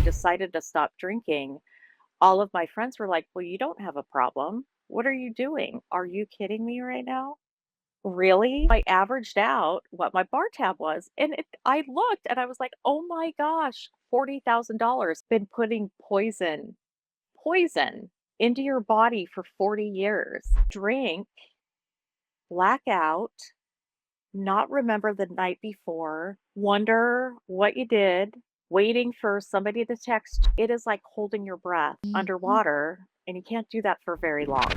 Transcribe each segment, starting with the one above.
decided to stop drinking, all of my friends were like, "Well, you don't have a problem. What are you doing? Are you kidding me right now?" Really? I averaged out what my bar tab was, and I looked and I was like, "Oh my gosh, $40,000 been putting poison into your body for 40 years. Drink, blackout, not remember the night before, wonder what you did, waiting for somebody to text. It is like holding your breath Mhm. underwater, and you can't do that for very long."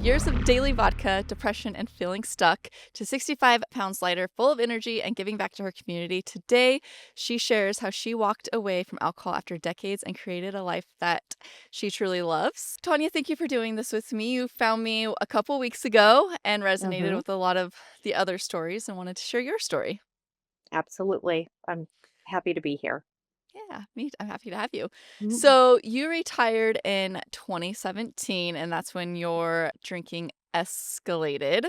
Years of daily vodka, depression, and feeling stuck to 65 pounds lighter, full of energy and giving back to her community. Today, she shares how she walked away from alcohol after decades and created a life that she truly loves. Tanya, thank you for doing this with me. You found me a couple weeks ago and resonated Mhm. with a lot of the other stories and wanted to share your story. Absolutely. I'm happy to be here. Yeah, I'm happy to have you. Mhm. So you retired in 2017, and that's when your drinking escalated.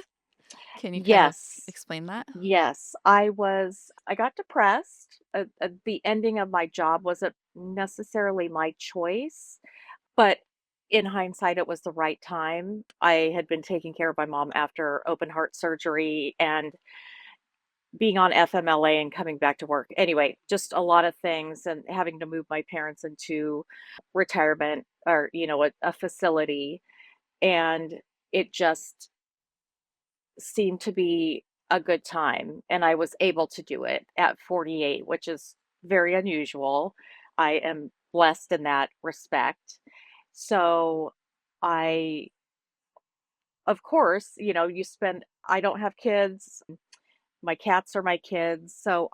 Can you kind of Yes. explain that? Yes, I got depressed. The ending of my job wasn't necessarily my choice, but in hindsight, it was the right time. I had been taking care of my mom after open heart surgery and being on FMLA and coming back to work. Anyway, just a lot of things and having to move my parents into retirement or, a facility. And it just seemed to be a good time, and I was able to do it at 48, which is very unusual. I am blessed in that respect. So, I of course, you spend I don't have kids, my cats are my kids, so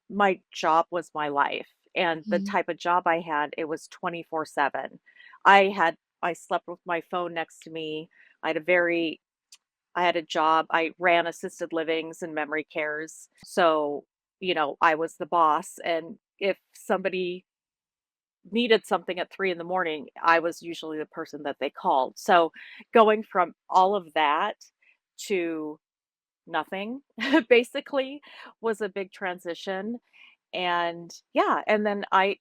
my job was my life, and the Mhm. type of job I had, it was 24/7. I slept with my phone next to me. I had a very I had a job. I ran assisted livings and memory cares. So, I was the boss. And if somebody needed something at 3 in the morning, I was usually the person that they called. So going from all of that to nothing basically was a big transition. And yeah, and then I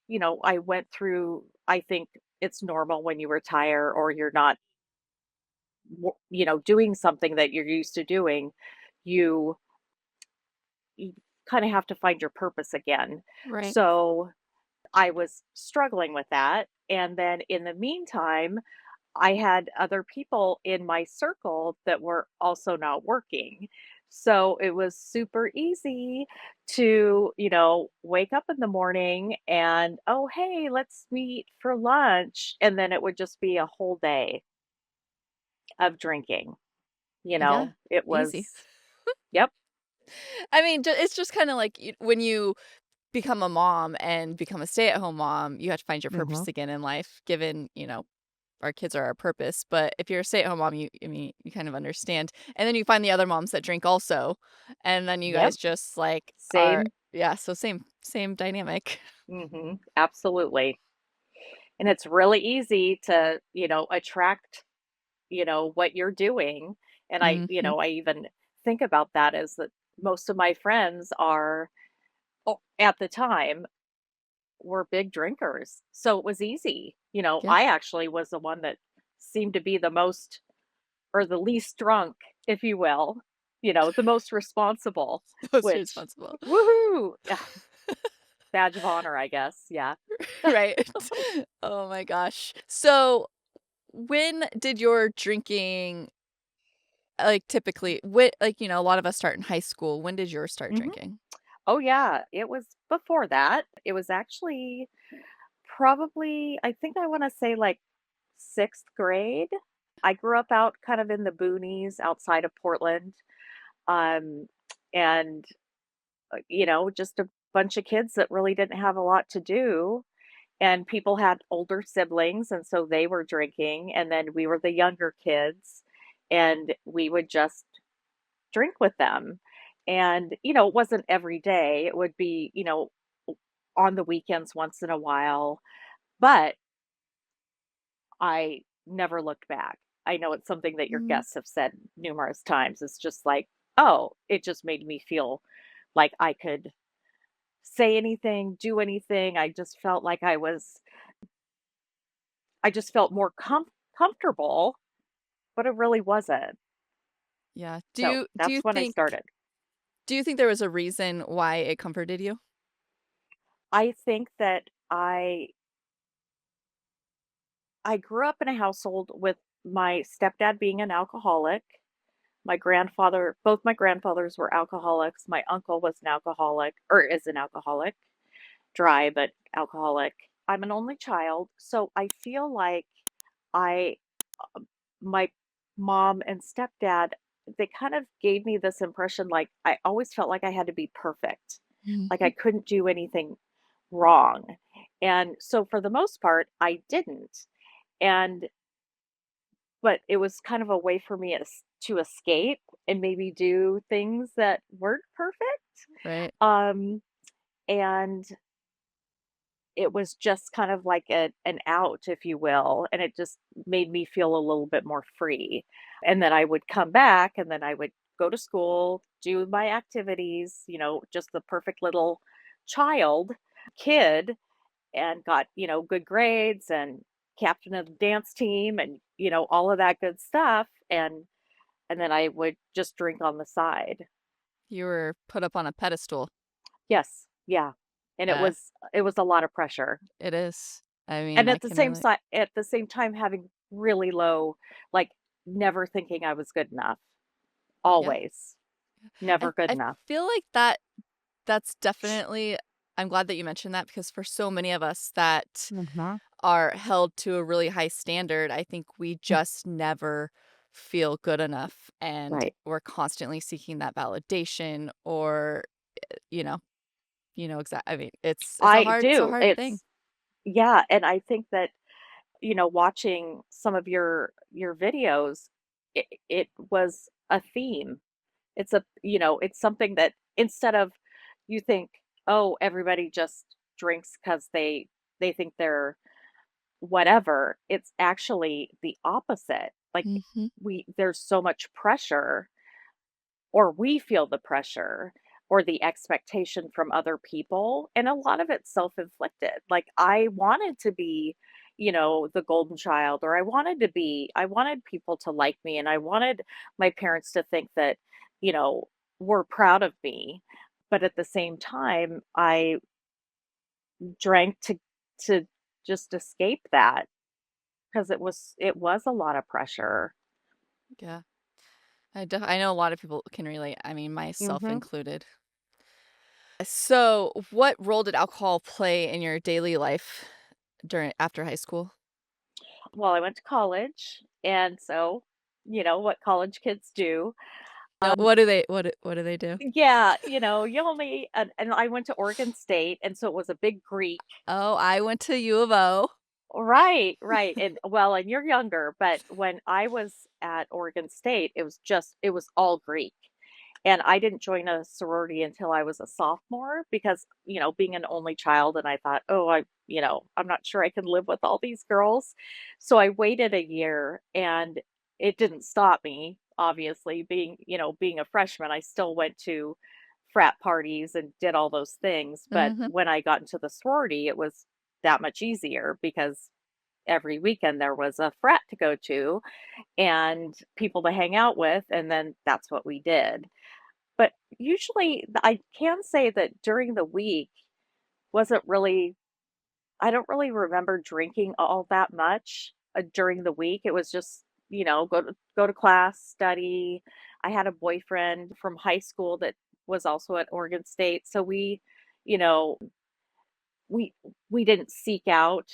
went through, I think it's normal when you retire or you're not doing something that you're used to doing, you you kind of have to find your purpose again. Right. So I was struggling with that. And then in the meantime, I had other people in my circle that were also not working. So it was super easy to, wake up in the morning and, oh, hey, let's meet for lunch. And then it would just be a whole day of drinking. Yeah. It Easy. was, yep. I mean, it's just kind of like when you become a mom and become a stay-at-home mom, you have to find your Hmm. purpose again in life, given, our kids are our purpose. But if you're a stay-at-home mom, I mean, you kind of understand. And then you find the other moms that drink also, and then you Yep. guys just like are, Same. yeah. So same dynamic. Absolutely. And it's really easy to, attract, what you're doing. And Hmm. I even think about that as that most of my friends are, at the time, were big drinkers. So it was easy. Yeah. I actually was the one that seemed to be the most or the least drunk, if you will, the most responsible, Most which, responsible. woohoo, yeah, badge of honor, I guess. Yeah. Right. Oh my gosh. So, when did your drinking like, typically, a lot of us start in high school. When did yours start Mhm. drinking? Oh, yeah, it was before that. It was actually probably, I think I wanna say, like, 6th grade. I grew up out kind of in the boonies outside of Portland, um, and, just a bunch of kids that really didn't have a lot to do, and people had older siblings, and so they were drinking, and then we were the younger kids, and we would just drink with them. And, it wasn't every day. It would be, on the weekends once in a while, but I never looked back. I know it's something that your Mm. guests have said numerous times. It's just like, oh, it just made me feel like I could say anything, do anything. I just felt like I just felt more comfortable, but it really wasn't. Yeah. So that's when I started. Do you think there was a reason why it comforted you? I think that I grew up in a household with my stepdad being an alcoholic. My grandfather, both my grandfathers were alcoholics. My uncle was an alcoholic or is an alcoholic, dry but alcoholic. I'm an only child, so I feel like I my mom and stepdad, they kind of gave me this impression like I always felt like I had to be perfect. Like I Mhm. couldn't do anything wrong. And so for the most part, I didn't. And but it was kind of a way for me to escape and maybe do things that weren't perfect. Right. Um and it was just kind of like an out, if you will, and it just made me feel a little bit more free. And then I would come back and then I would go to school, do my activities, just the perfect little child, kid, and got, good grades and captain of the dance team and, all of that good stuff. And then I would just drink on the side. You were put up on a pedestal. Yes, yeah. And it Yeah, was a lot of pressure. it is. I mean, And I can relate. at the same time having really low, like, never thinking I was good enough, Yeah. always, never good I enough. feel like that's definitely I'm glad that you mentioned that because for so many of us that Mhm. are held to a really high standard, I think we Mm. just never feel good enough, and Right. we're constantly seeking that validation or, I mean, I it's a do, hard thing. it's yeah, and I think that, watching some of your videos, it was a theme. It's something that instead of you think, "Oh, everybody just drinks because they think they're whatever," it's actually the opposite. Like, Mhm. there's so much pressure, or we feel the pressure or the expectation from other people, and a lot of it's self-inflicted. Like, I wanted to be, the golden child, or I wanted people to like me, and I wanted my parents to think that, you know, were proud of me. But at the same time, I drank to just escape that. 'Cause it was a lot of pressure. Yeah. I know a lot of people can relate, I mean, myself Mhm. included. So, what role did alcohol play in your daily life during after high school? Well, I went to college, and so, what college kids do. No, Um, what do they do? yeah, you only and I went to Oregon State, and so it was a big Greek. Oh, I went to U of O. Right, right, and well, and you're younger, but when I was at Oregon State, it was all Greek. And I didn't join a sorority until I was a sophomore because, being an only child, and I thought, "Oh, I'm not sure I can live with all these girls." So I waited a year, and it didn't stop me, obviously, being a freshman, I still went to frat parties and did all those things, but Mhm. when I got into the sorority, it was that much easier because every weekend there was a frat to go to and people to hang out with, and then that's what we did. But usually, I can say that during the week wasn't really I don't really remember drinking all that much, during the week. It was just, go to class, study. I had a boyfriend from high school that was also at Oregon State, so you know, we we didn't seek out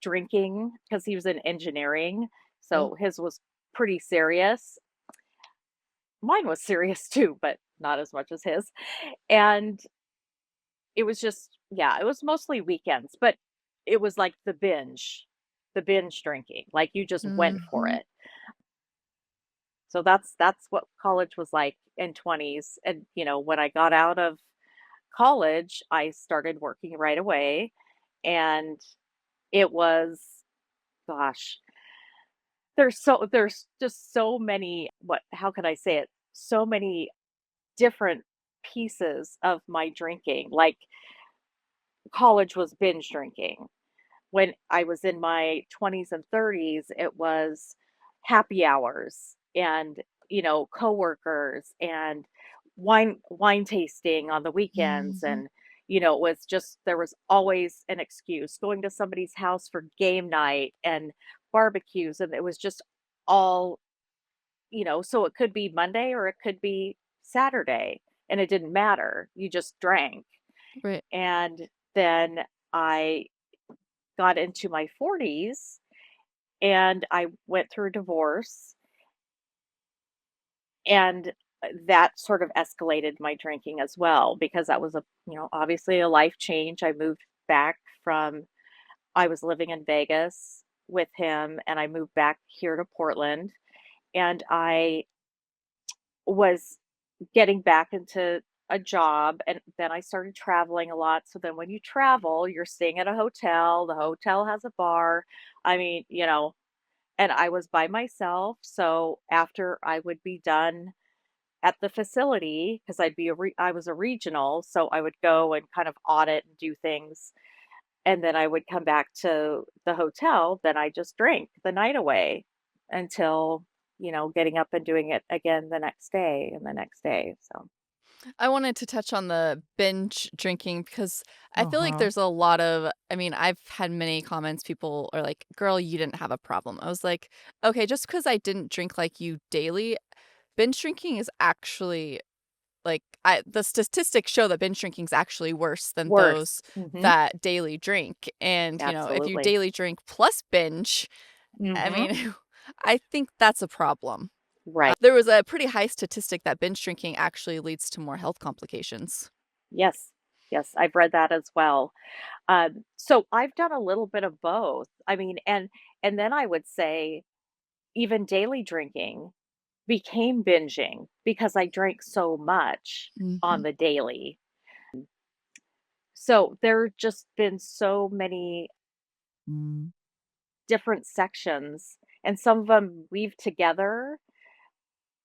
drinking because he was in engineering, Oh, so his was pretty serious. Mine was serious too, but not as much as his. And it was just yeah, it was mostly weekends, but it was like the binge drinking, like, you just went for mhm. it. So that's what college was like in 20s, and, when I got out of college, I started working right away, and it was gosh, there's just so many how can I say it? So many different pieces of my drinking. Like college was binge drinking. When I was in my 20s and 30s, it was happy hours and, coworkers and wine tasting on the weekends Mhm. and it was just there was always an excuse going to somebody's house for game night and barbecues and it was just all, so it could be Monday or it could be Saturday and it didn't matter. You just drank. Right. And then I got into my 40s and I went through a divorce, and that sort of escalated my drinking as well because that was obviously a life change. I moved back from I was living in Vegas with him and I moved back here to Portland and I was getting back into a job and then I started traveling a lot. So then when you travel, you're staying at a hotel, the hotel has a bar. I mean, and I was by myself, so after I would be done at the facility, because I was a regional, so I would go and kind of audit and do things, and then I would come back to the hotel, then I just drank the night away until, getting up and doing it again the next day and the next day, so. I wanted to touch on the binge drinking because I feel like Uh-huh. there's a lot of I mean, I've had many comments, people are like, "Girl, you didn't have a problem." I was like, "Okay, just because I didn't drink like you daily, binge drinking is actually like the statistics show that binge drinking is actually worse than Worse. those Mhm. that daily drink, and, if you Absolutely. daily drink plus binge, I Mhm. mean, I think that's a problem. Right. There was a pretty high statistic that binge drinking actually leads to more health complications. Yes. Yes, I've read that as well. So I've done a little bit of both. I mean, and then I would say even daily drinking became binging because I drank so much on Mhm. the daily. So there just been so many different sections and some of them weave together.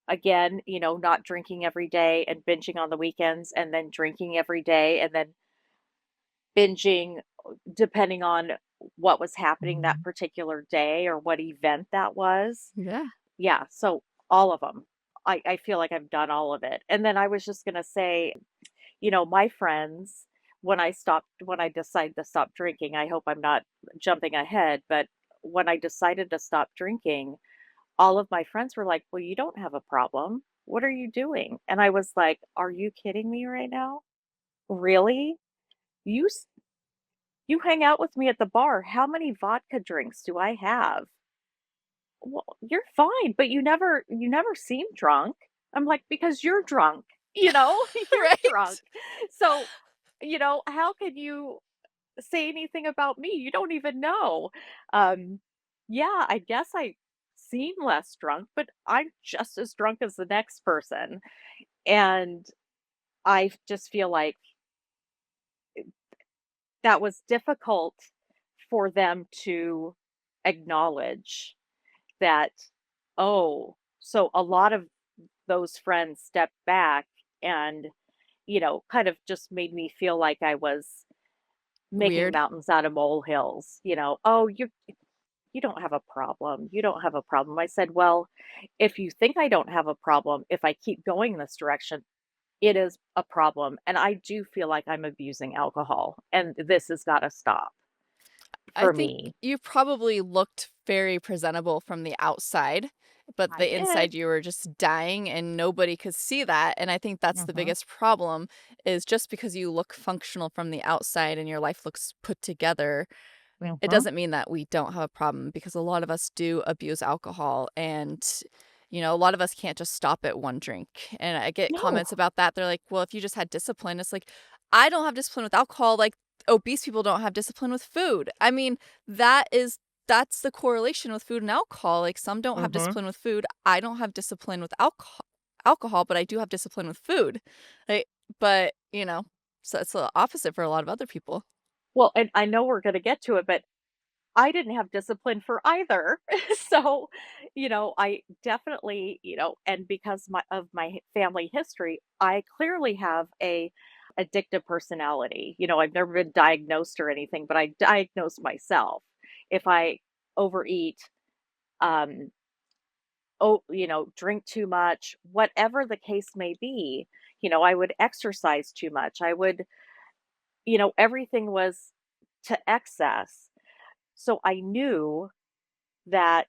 Again, not drinking every day and binging on the weekends and then drinking every day and then binging depending on what was happening that particular day or what event that was. Yeah. Yeah, so all of them. I feel like I've done all of it. And then I was just gonna say, my friends, when I decided to stop drinking, I hope I'm not jumping ahead, but when I decided to stop drinking, all of my friends were like, "Well, you don't have a problem. What are you doing?" And I was like, "Are you kidding me right now? Really? You s you hang out with me at the bar. How many vodka drinks do I have?" "Well, you're fine, but you never seem drunk." I'm like, "Because you're drunk, you're drunk. Right? So, how can you say anything about me? You don't even know." Um, yeah, I guess I seem less drunk, but I'm just as drunk as the next person, and I just feel like that was difficult for them to acknowledge that, oh, so a lot of those friends stepped back and, kind of just made me feel like I was making Weird. mountains out of molehills, "Oh, you don't have a problem. You don't have a problem." I said, "Well, if you think I don't have a problem, if I keep going this direction, it is a problem. And I do feel like I'm abusing alcohol, and this has got to stop I for think me." you probably looked very presentable from the outside, but I the did. inside you were just dying and nobody could see that, and I think that's the Mhm. biggest problem is just because you look functional from the outside and your life looks put together, it Mhm. doesn't mean that we don't have a problem because a lot of us do abuse alcohol and a lot of us can't just stop at one drink. And I get No. comments about that. They're like, "Well, if you just had discipline." It's like, I don't have discipline with alcohol like obese people don't have discipline with food. I mean, that is that's the correlation with food and alcohol. Like some don't have Mhm. discipline with food. I don't have discipline with alcohol, but I do have discipline with food. Right? But, so it's the opposite for a lot of other people. Well, and I know we're gonna get to it, but I didn't have discipline for either. So, I definitely, and because of my family history, I clearly have a addictive personality. I've never been diagnosed or anything, but I diagnose myself. If I overeat, um, drink too much, whatever the case may be, I would exercise too much. I would, everything was to excess. So I knew that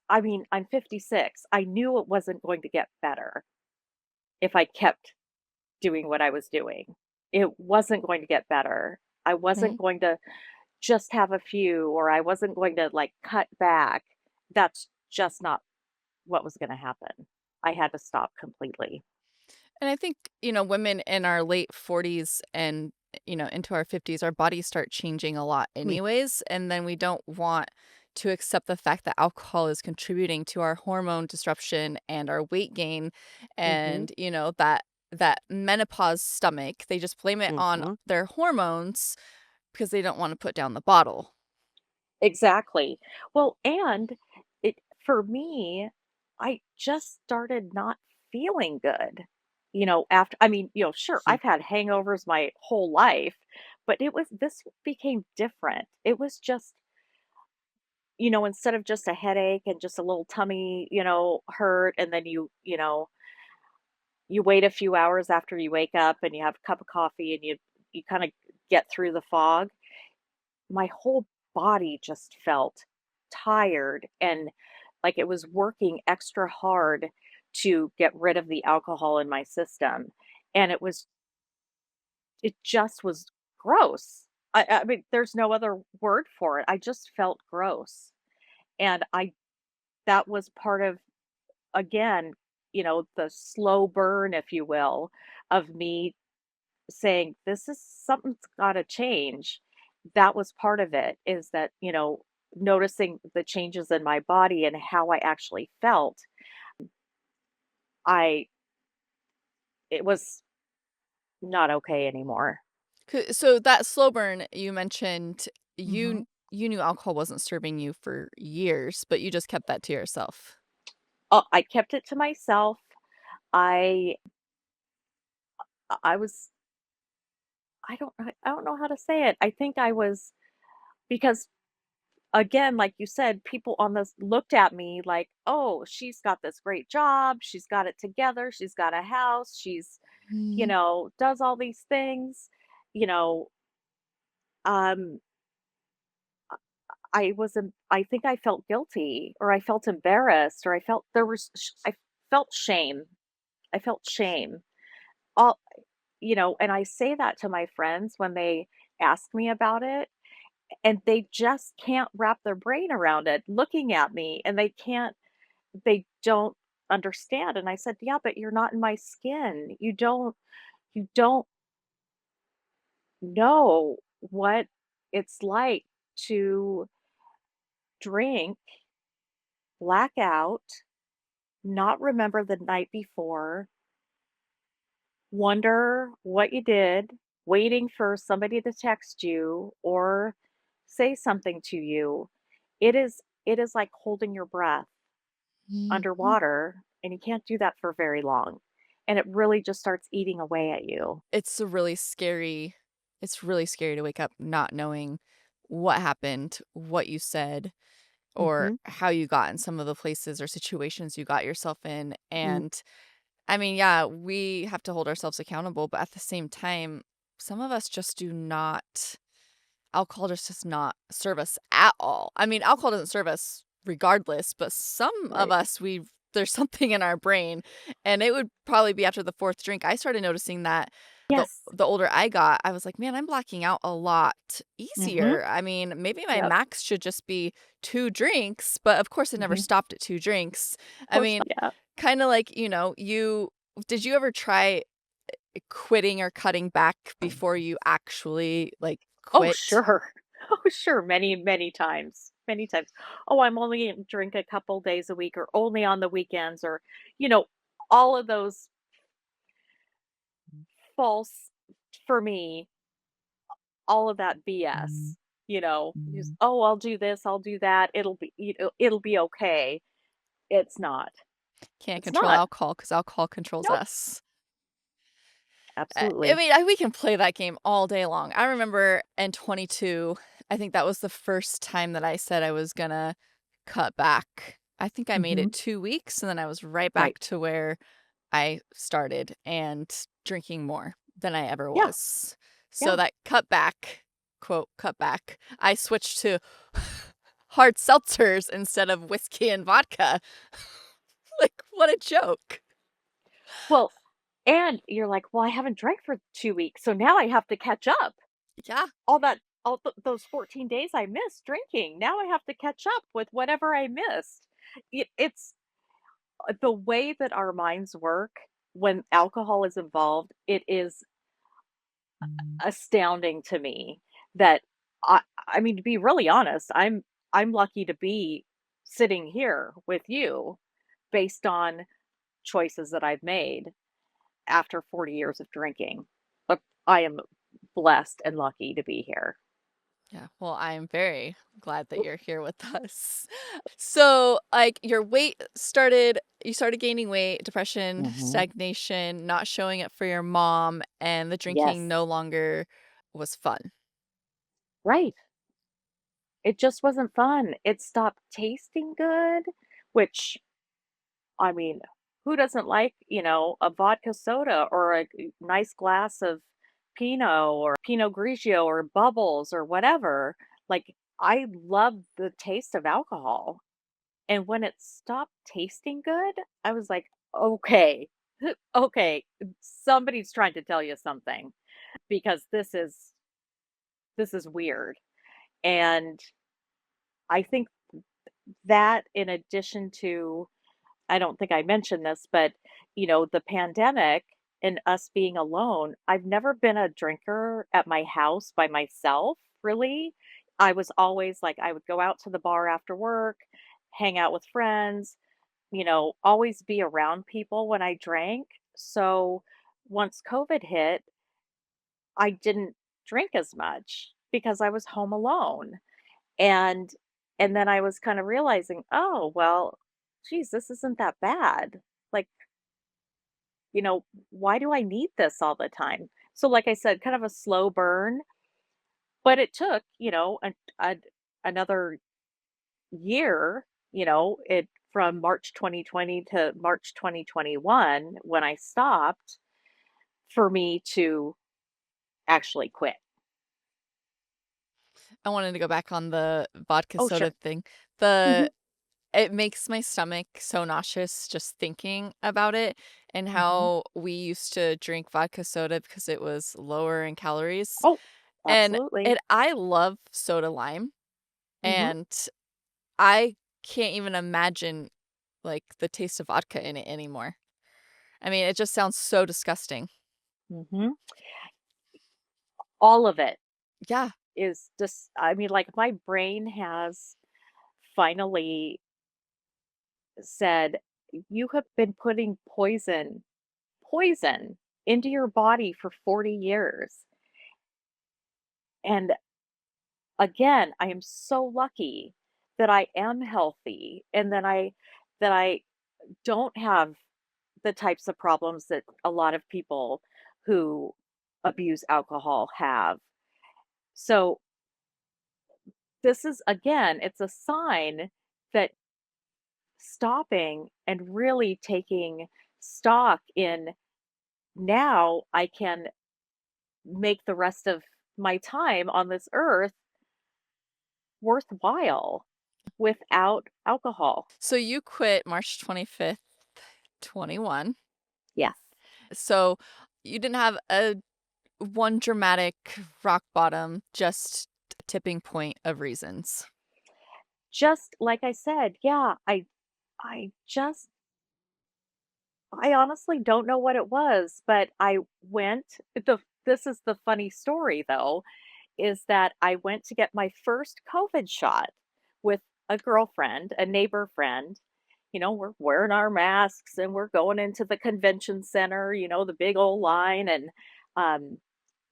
I mean, I'm 56. I knew it wasn't going to get better if I kept doing what I was doing. It wasn't going to get better. I wasn't Mhm. going to just have a few, or I wasn't going to like cut back. That's just not what was going to happen. I had to stop completely. And I think, women in our late 40s and, into our 50s, our bodies start changing a lot We anyways. And then we don't want to accept the fact that alcohol is contributing to our hormone disruption and our weight gain. Mhm. And, that menopause stomach, they just blame it on Mhm. their hormones because they don't want to put down the bottle. Exactly. Well, and for me, I just started not feeling good. After I mean, sure, I've had hangovers my whole life, but this became different. It was just, instead of just a headache and just a little tummy, hurt, and then you wait a few hours after you wake up and you have a cup of coffee and you kind of get through the fog. My whole body just felt tired and like it was working extra hard to get rid of the alcohol in my system, and it just was gross. I mean, there's no other word for it. I just felt gross, and I that was part of, again, the slow burn, if you will, of me saying, "This is something's gotta change." That was part of it, is that, noticing the changes in my body and how I actually felt. I It was not okay anymore. So that slow burn you mentioned, Mhm. you knew alcohol wasn't serving you for years, but you just kept that to yourself. I kept it to myself. I I was I don't know how to say it. I think I was, because again, like you said, people on this looked at me like, "Oh, she's got this great job. She's got it together. She's got a house. She's, Mhm. does all these things." You know, um, I think I felt guilty, or I felt embarrassed, or I felt I felt shame. I felt shame. All, and I say that to my friends when they ask me about it, and they just can't wrap their brain around it looking at me, and they don't understand. And I said, "Yeah, but you're not in my skin. You don't know what it's like to drink, blackout, not remember the night before, wonder what you did, waiting for somebody to text you or say something to you. It is like holding your breath Mhm. underwater, and you can't do that for very long. And it really just starts eating away at you." It's really scary to wake up not knowing what happened, what you said, or Mhm. how you got in some of the places or situations you got yourself in, Mm. and I mean, yeah, we have to hold ourselves accountable, but at the same time, some of us just do not alcohol just does not serve us at all. I mean, alcohol doesn't serve us regardless, but some of Right. us, there's something in our brain, and it would probably be after the 4th drink. I started noticing that Yes. the older I got, I was like, "Man, I'm blacking out a lot Mhm. easier." I mean, maybe my Yep. max should just be 2 drinks, but of course, it never Mhm. stopped at 2 drinks. Of I course mean, not. Yeah. kinda like, you did you ever try quitting or cutting back before you actually, like, Oh, quit? sure. Oh, sure. Many, many times. Many times. Oh, I'm only gonna drink a couple days a week, or only on the weekends, or, you know, all of those false, for me, all of that BS. Just, Mm. "Oh, I'll do this, I'll do that. It'll be okay." It's not. Can't It's control not. alcohol because alcohol controls Nope. us. I Absolutely. mean, we can play that game all day long. I remember in 22, I think that was the first time that I said I was gonna cut back. I think I made Mhm. it 2 weeks, and then I was right Right. back to where I started and drinking more than I ever Yeah, was. So yeah. that cut back, quote, "cut back," I switched to hard seltzers instead of whiskey and vodka. Like, what a joke. Well, and you're like, "Well, I haven't drank for 2 weeks, so now I have to catch up." Yeah. Those 14 days I missed drinking, now I have to catch up with whatever I missed. It's the way that our minds work when alcohol is involved, it is Mm. astounding to me that I mean, to be really honest, I'm lucky to be sitting here with you based on choices that I've made after 40 years of drinking. But I am blessed and lucky to be here. Yeah, well, I'm very glad that you're here with us. So, like, your weight started you started gaining weight, depression, Mhm. stagnation, not showing up for your mom, and the drinking Yes. no longer was fun. Right. It just wasn't fun. It stopped tasting good, which, I mean, who doesn't like, a vodka soda or a nice glass of Pinot or Pinot Grigio or bubbles or whatever? Like, I love the taste of alcohol. And when it stopped tasting good, I was like, okay, okay, somebody's trying to tell you something because this is weird. And I think that in addition to, I don't think I mentioned this, but the pandemic and us being alone, I've never been a drinker at my house by myself, really. I was always like, I would go out to the bar after work, hang out with friends, always be around people when I drank. So once COVID hit, I didn't drink as much because I was home alone. And and then I was kind of realizing, "Oh, well, geez, this isn't that bad. Like, why do I need this all the time?" So like I said, kind of a slow burn, but it took, another year, it from March 2020 to March 2021 when I stopped for me to actually quit. I wanted to go back on the vodka Oh, soda sure. thing. The Mhm. It makes my stomach so nauseous just thinking about it and Mhm. how we used to drink vodka soda because it was lower in calories. Oh, And absolutely. I love soda lime, Mhm. and I can't even imagine, like, the taste of vodka in it anymore. I mean, it just sounds so disgusting. Mhm. All of it Yeah, is just, I mean, like, my brain has finally said, "You have been putting poison into your body for 40 years." And again, I am so lucky that I am healthy and that I don't have the types of problems that a lot of people who abuse alcohol have. So, this is again, it's a sign that stopping and really taking stock in, now I can make the rest of my time on this earth worthwhile without alcohol. so you quit March 25th, 21. Yes. So you didn't have a one dramatic rock bottom, just a tipping point of reasons. Just like I said, yeah, I just I honestly don't know what it was, but I went the this is the funny story though, is that I went to get my first COVID shot with a girlfriend, a neighbor friend. We're wearing our masks and we're going into the convention center, the big old line. And um,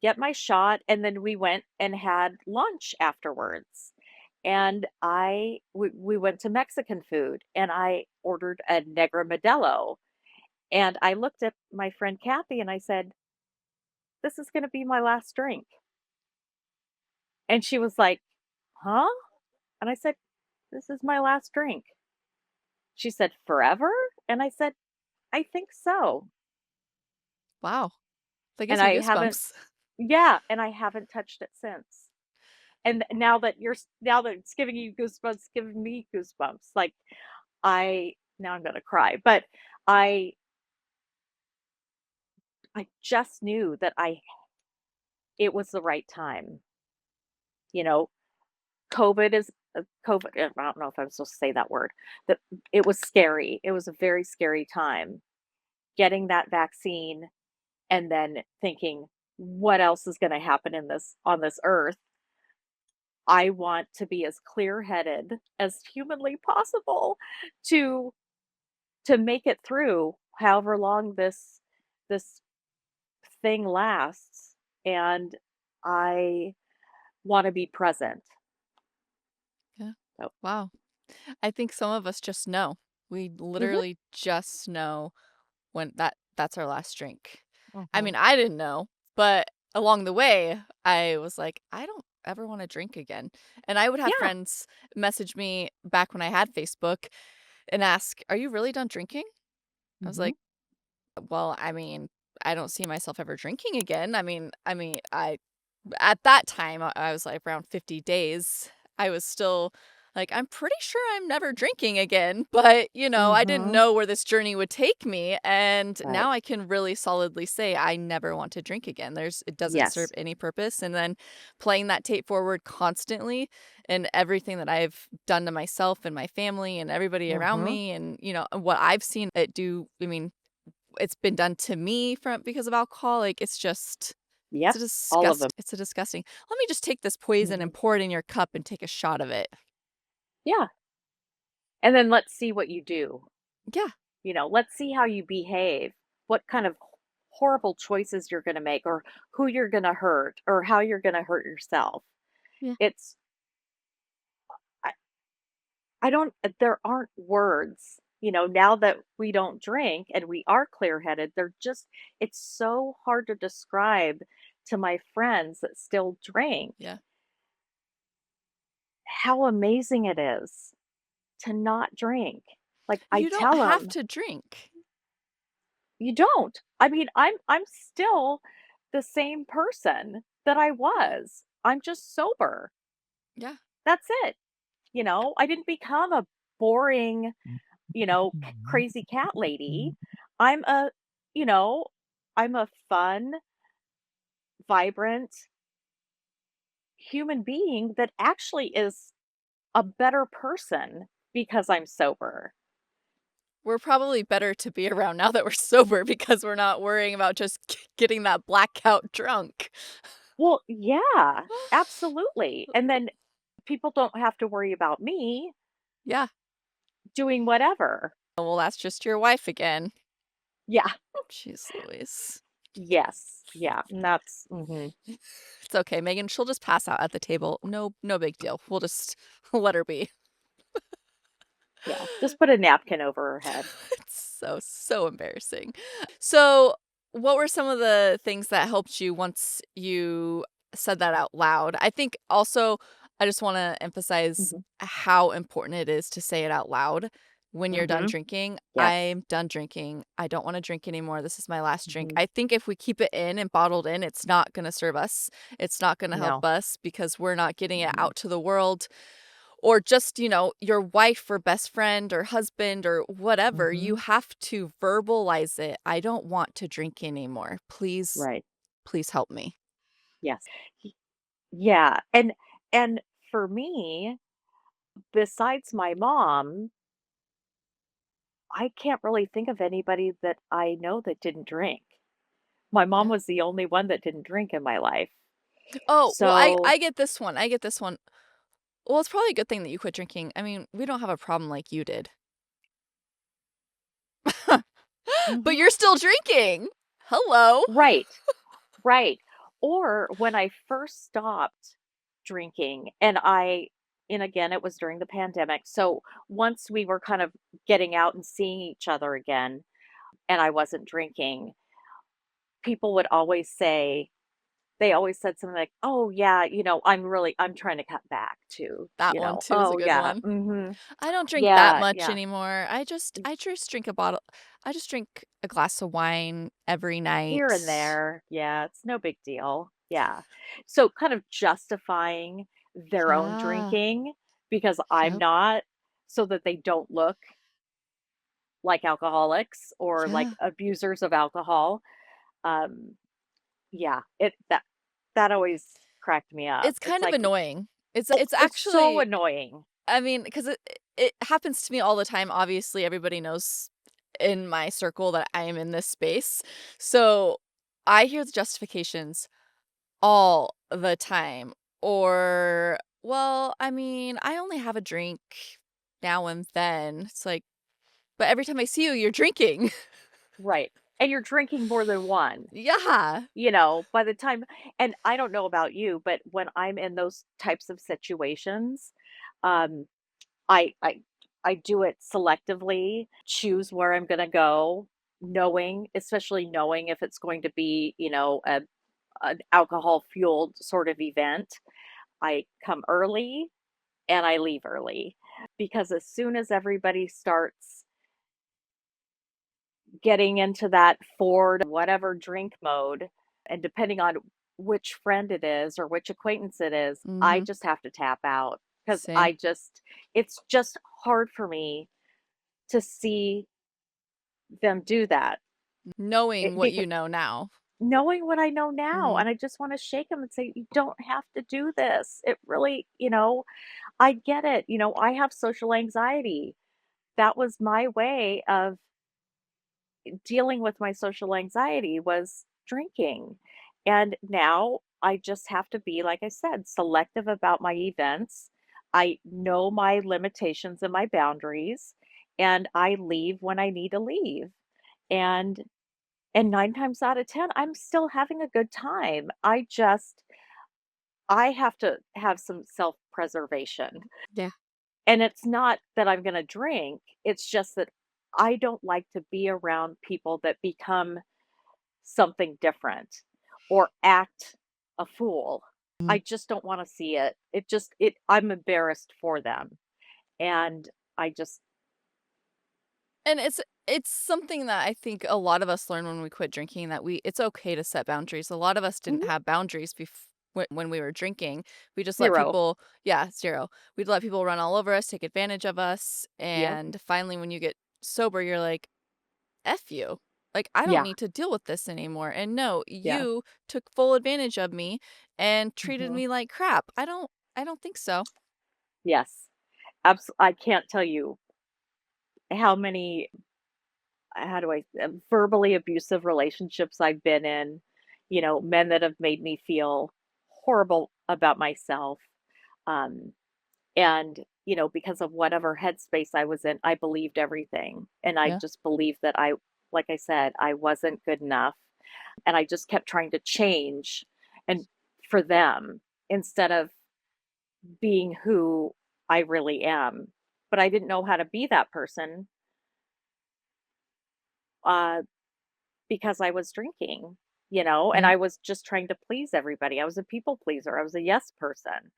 get my shot, and then we went and had lunch afterwards. And we went to Mexican food, and I ordered a Negra Modelo, and I looked at my friend Kathy and I said, "This is gonna be my last drink." And she was like, "Huh?" And I said, "This is my last drink." She said, "Forever?" And I said, "I think so." Wow. That And gives me I haven't goosebumps. Yeah, and I haven't touched it since. And now that it's giving you goosebumps, it's giving me goosebumps. Like, I now I'm gonna cry, but I I just knew that I it was the right time. You know, COVID, I don't know if I'm supposed to say that word. That it was scary. It was a very scary time getting that vaccine and then thinking, what else is going to happen in this on this earth? I want to be as clear-headed as humanly possible to make it through however long this thing lasts, and I want to be present. Yeah. So, Wow. I think some of us just know. We mhm, literally just know when that's our last drink. I mhm. mean, I didn't know, but along the way, I was like, "I don't ever wanna drink again." And I would have Yeah. friends message me back when I had Facebook and ask, "Are you really done drinking?" I was Mhm. like, "Well, I mean, I don't see myself ever drinking again." I at that time, I was, like, around 50 days. I was still like, "I'm pretty sure I'm never drinking again," but, I didn't Mhm. know where this journey would take me, and Right. now I can really solidly say I never want to drink again. It doesn't serve Yes. any purpose, and then playing that tape forward constantly and everything that I've done to myself and my family and everybody around Mhm. me and, what I've seen it do. I mean, it's been done to me from because of alcohol, like, Yep. All of them. it's a disgusting. Let me just take this poison and Mhm. pour it in your cup and take a shot of it. Yeah. And then let's see what you do. Yeah, Let's see how you behave. What kind of horrible choices you're going to make, or who you're going to hurt, or how you're going to hurt yourself. yeah. It's I, I don't there aren't words. Now that we don't drink and we are clear-headed, it's so hard to describe to my friends that still drink Yeah. how amazing it is to not drink. Like, I You don't tell have them, to drink. "You don't." I mean, I'm still the same person that I was. I'm just sober. Yeah. That's it. I didn't become a boring, crazy cat lady. I'm a, you know, I'm a fun, vibrant human being that actually is a better person because I'm sober. We're probably better to be around now that we're sober because we're not worrying about just getting that blackout drunk. Well, yeah, absolutely. And then people don't have to worry about me Yeah. doing whatever. Well, that's just your wife again. Yeah. Jeez Louise. Yes. Yeah. And that's It's okay, Megan, she'll just pass out at the table. No big deal. We'll just let her be. yeah. Just put a napkin over her head. It's so embarrassing. So, what were some of the things that helped you once you said that out loud? I think also I just wanna emphasize Mhm. how important it is to say it out loud when you're done Mhm. drinking. Yes. "I'm done drinking. I don't wanna drink anymore. This is my last drink." Mhm. I think if we keep it in and bottled in, it's not gonna serve us. It's not gonna help No. us because we're not getting it Mhm. out to the world or just, your wife or best friend or husband or whatever, you Mhm. have to verbalize it. "I don't want to drink anymore. Please, Right. please help me." Yes. Y Yeah, and for me, besides my mom, I can't really think of anybody that I know that didn't drink. My mom Yeah. was the only one that didn't drink in my life. Oh, well, So I get this one. I get this one. Well, it's probably a good thing that you quit drinking. I mean, we don't have a problem like you did. But mhm. you're still drinking. Hello. Right, right. Or when I first stopped drinking and again, it was during the pandemic. So once we were kind of getting out and seeing each other again and I wasn't drinking, people would always say, they always said something like, "Oh yeah, I'm trying to cut back too." That one too is a "Oh good yeah, one. mhm. I don't drink that Yeah, much yeah." anymore. I just drink a glass of wine every Here and night. there. Yeah, it's no big deal. Yeah. So kind of justifying their own Yeah. drinking because I'm Yep. not, so that they don't look like alcoholics or like Yeah. abusers of alcohol. Um, yeah, that always cracked me up. It's It's kind of like, annoying. oh, It's it's so actually annoying. I mean, because it happens to me all the time. Obviously, everybody knows in my circle that I am in this space. So, I hear the justifications all the time. Or, "Well, I mean, I only have a drink now and then." It's like, "But every time I see you, you're drinking." Right. And you're drinking more than one. Yeah. By the time, and I don't know about you, but when I'm in those types of situations, um, I I I do it selectively, choose where I'm gonna go, knowing especially knowing if it's going to be, an alcohol-fueled sort of event. I come early and I leave early, because as soon as everybody starts getting into that Ford whatever drink mode, and depending on which friend it is or which acquaintance it is, I Mhm. just have to tap out because Same. it's just hard for me to see them do that. Knowing what you Because know now. knowing what I know now, Mhm. and I just want to shake them and say, you don't have to do this. It really, I get it. I have social anxiety. That was my way of dealing with my social anxiety, was drinking. And now I just have to be, like I said, selective about my events. I know my limitations and my boundaries, and I leave when I need to leave. And 9 times out of 10, I'm still having a good time. I have to have some self-preservation. Yeah. And it's not that I'm gonna drink, it's just that I don't like to be around people that become something different or act a fool. I Mm. just don't wanna see it. I'm embarrassed for them, and I just And it's something that I think a lot of us learn when we quit drinking that we it's okay to set boundaries. A lot of us didn't Mhm. have boundaries when we were drinking. We just let 0. people yeah, 0. We'd let people run all over us, take advantage of us, Yep. and finally when you get sober, you're like, "F you. Like, I don't Yeah. need to deal with this anymore. And no, Yeah. you took full advantage of me and treated Mhm. me like crap." I don't think so. Yes. I can't tell you how many, how do verbally abusive relationships I've been in, men that have made me feel horrible about myself. Um, and, because of whatever headspace I was in, I believed everything. And I Yeah. just believed that like I said, I wasn't good enough. And I just kept trying to change and for them instead of being who I really am. But I didn't know how to be that person. Uh, because I was drinking, and Yeah. I was just trying to please everybody. I was a people pleaser. I was a yes person.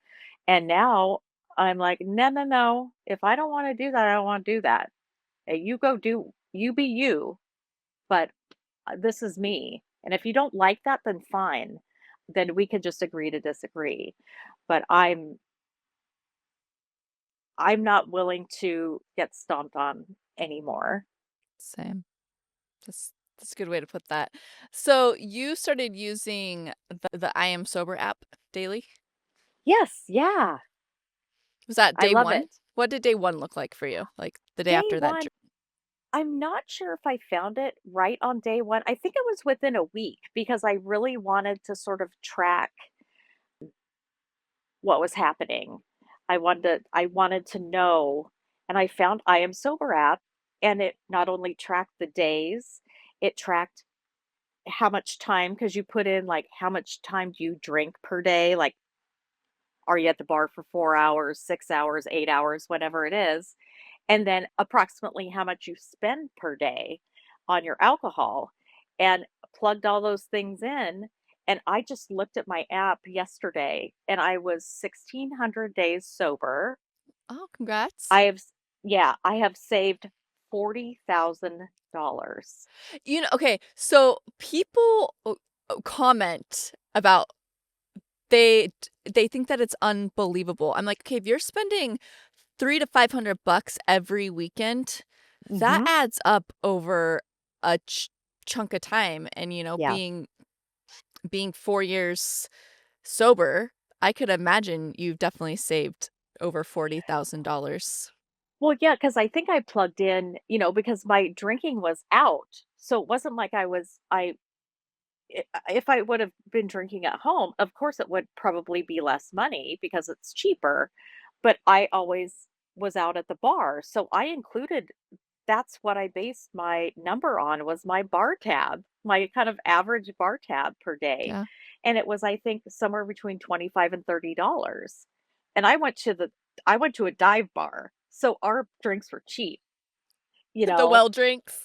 And now I'm like, no, no, no. If I don't want to do that, I don't want to do that. You be you, but this is me. And if you don't like that, then fine. Then we could just agree to disagree. But I'm not willing to get stomped on anymore. Same. That's a good way to put that. So, you started using the I Am Sober app daily? Yes, yeah. Was that I day love 1? it. What did day 1 look like for you? Like, the day Day after that 1, I'm not sure if I found it right on day 1. I think it was within a week because I really wanted to sort of track what was happening. I wanted to know, and I found I Am Sober app, and it not only tracked the days, it tracked how much time, because you put in, like, how much time do you drink per day? Like, are you at the bar for 4 hours, 6 hours, 8 hours, whatever it is? And then approximately how much you spend per day on your alcohol, and plugged all those things in. And I just looked at my app yesterday and I was 1,600 days sober. Oh, congrats. I have, yeah, I have saved $40,000. Okay, so people comment about they think that it's unbelievable. I'm like, "Okay, if you're spending 3 to 500 bucks every weekend, that Hmm. adds up over a chunk of time." And, Yeah. being 4 years sober, I could imagine you've definitely saved over $40,000. Well, yeah, because I think I plugged in, because my drinking was out. So it wasn't like if I would have been drinking at home, of course, it would probably be less money because it's cheaper, but I always was out at the bar, so I included that's what I based my number on was my bar tab, my kind of average bar tab per day, Yeah. and it was, I think, somewhere between 25 and $30, and I went to a dive bar, so our drinks were cheap, you The know? well drinks.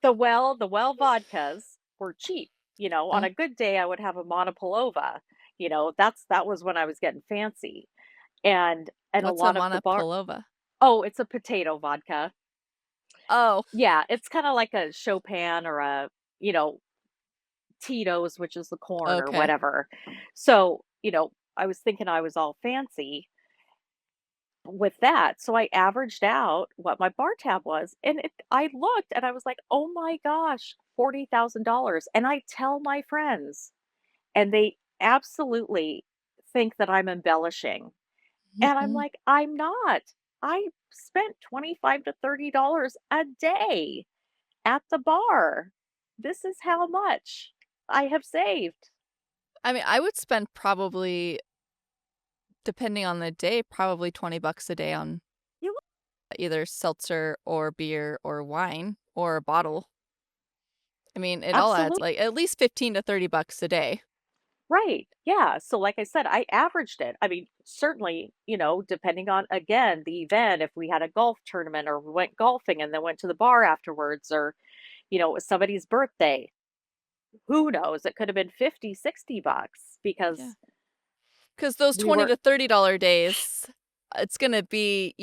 The well vodkas were cheap, on Uh, a good day, I would have a Monopolova, that was when I was getting fancy, and a what's a lot of the bar. Monopolova? Oh, it's a potato vodka. Oh, Yeah, it's kinda like a Chopin or a, you know, Tito's, which is the corn or okay. whatever. So, I was thinking I was all fancy with that, so I averaged out what my bar tab was, and I looked and I was like, "Oh my gosh, $40,000." And I tell my friends, and they absolutely think that I'm embellishing. And I'm Mm-mm. like, "I'm not. I spent 25 to $30 a day at the bar. This is how much I have saved." I mean, I would spend probably, depending on the day, probably 20 bucks a day on You either seltzer or beer or wine or a bottle. I mean, it all adds, absolutely like, at least 15 to 30 bucks a day. right. Yeah. So, like I said, I averaged it. I mean, certainly, depending on, again, the event, if we had a golf tournament or we went golfing and then went to the bar afterwards, or, it was somebody's birthday, who knows? It could have been 50, $60 Yeah. because 'Cause those we 20 were, to $30 days, it's gonna be,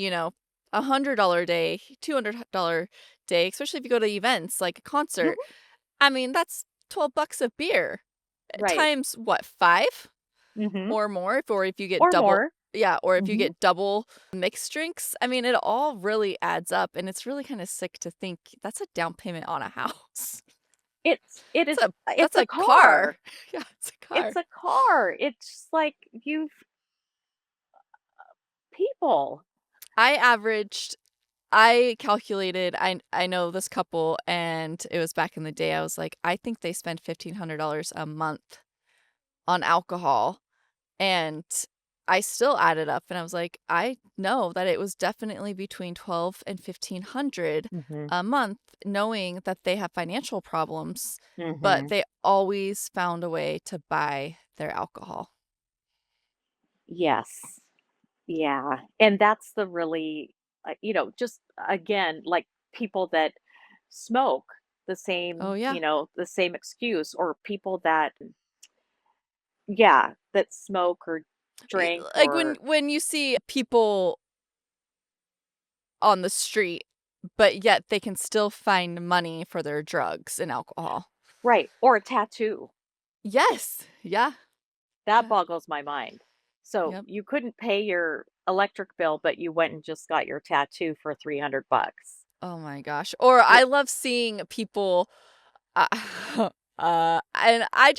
$100 day, $200 day, especially if you go to events like a concert. mhm, I mean, that's 12 bucks of beer, right. times what, 5 Hmm. or more, if you get Or double. more. Yeah, or if you Hmm. get double mixed drinks. I mean, it all really adds up, and it's really kinda sick to think that's a down payment on a house. It It's is, a it's that's a a car. car. Yeah, it's a It's car. a car. It's just like people. I averaged I calculated, I know this couple, and it was back in the day. I was like, "I think they spend $1,500 a month on alcohol," and I still added up, and I was like, "I know that it was definitely between 12 and 1,500 Mhm, a month," knowing that they have financial problems, but mhm. they always found a way to buy their alcohol. Yes. Yeah, and that's the really, just again, like people that smoke Oh, yeah. the same excuse, or people that, yeah, that smoke or drink Like, when or you see people on the street, but yet they can still find money for their drugs and alcohol. right, or a tattoo. Yes. Yeah. That Yeah. boggles my mind. So Yep. you couldn't pay your electric bill, but you went and just got your tattoo for 300 bucks. Oh my gosh. Or Yeah. I love seeing people, uh, and I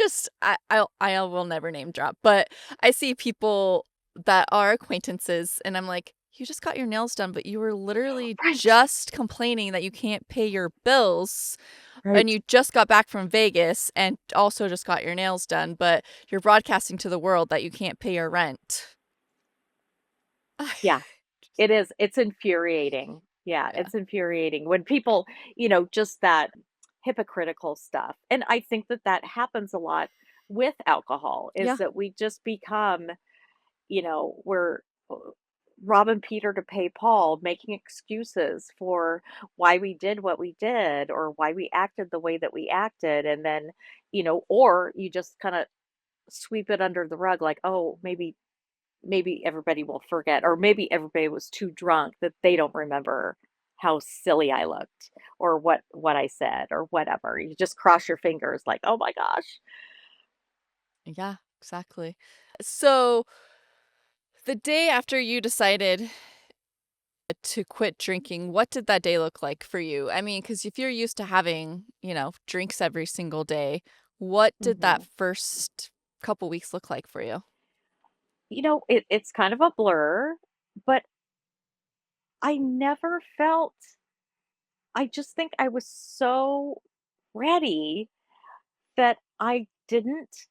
will never name drop, but I see people that are acquaintances, and I'm like, "You just got your nails done, but you were literally Right. just complaining that you can't pay your bills, and Right. you just got back from Vegas and also just got your nails done, but you're broadcasting to the world that you can't pay your rent." Yeah. Just It is. It's infuriating. Yeah, yeah. it's infuriating when people, just that. hypocritical stuff. And I think that that happens a lot with alcohol is Yeah. that we just become, we're robbing Peter to pay Paul, making excuses for why we did what we did or why we acted the way that we acted. And then, or you just kind of sweep it under the rug like, oh, maybe everybody will forget, or maybe everybody was too drunk that they don't remember how silly I looked or what I said or whatever. You just cross your fingers like, "Oh my gosh." Yeah, exactly. So, the day after you decided to quit drinking, what did that day look like for you? I mean, because if you're used to having, drinks every single day, what did that Mhm. first couple weeks look like for you? It's kind of a blur, but I never felt I just think I was so ready that I didn't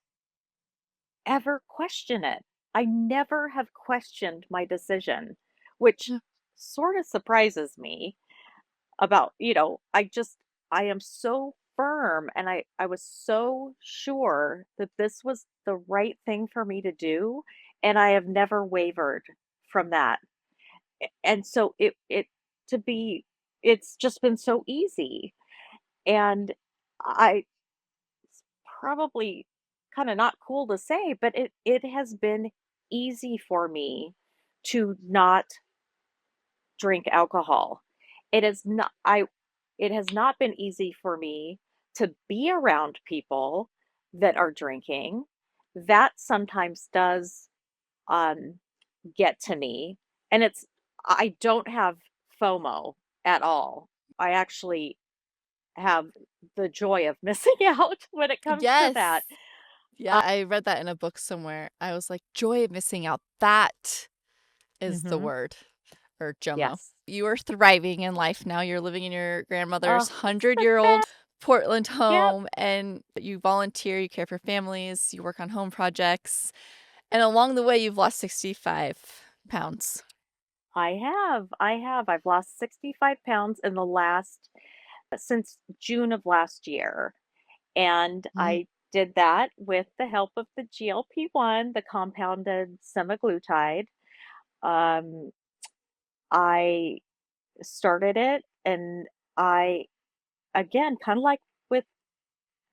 ever question it. I never have questioned my decision, which Yeah. sort of surprises me about, I am so firm and I was so sure that this was the right thing for me to do, and I have never wavered from that. And so it to be it's just been so easy. And I it's probably kind of not cool to say, but it has been easy for me to not drink alcohol. It has not been easy for me to be around people that are drinking. That sometimes does um get to me, and I don't have FOMO at all. I actually have the joy of missing out when it comes to that. Yes. Yeah, I read that in a book somewhere. I was like, "Joy of missing out." That is the Mhm. word, or JOMO. Yes. You are thriving in life now. You're living in your grandmother's Oh, it's the 100-year-old best. Portland Yep. home, and you volunteer, you care for families, you work on home projects, and along the way, you've lost 65 pounds. I have. I've lost 65 pounds in the last since June of last year, and Mhm. I did that with the help of the GLP-1, the compounded semaglutide. Um, I started it, and I again, kinda like with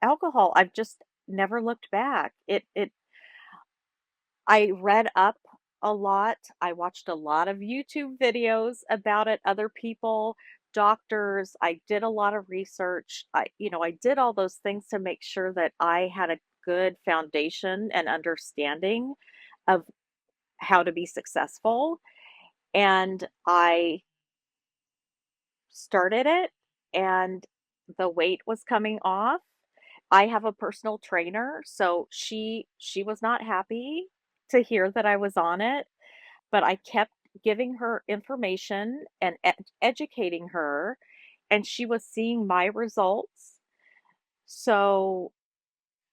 alcohol, I've just never looked back. I read up a lot. I watched a lot of YouTube videos about it, other people, doctors. I did a lot of research. I did all those things to make sure that I had a good foundation and understanding of how to be successful. And I started it, and the weight was coming off. I have a personal trainer, so she was not happy to hear that I was on it, but I kept giving her information and educating her, and she was seeing my results. So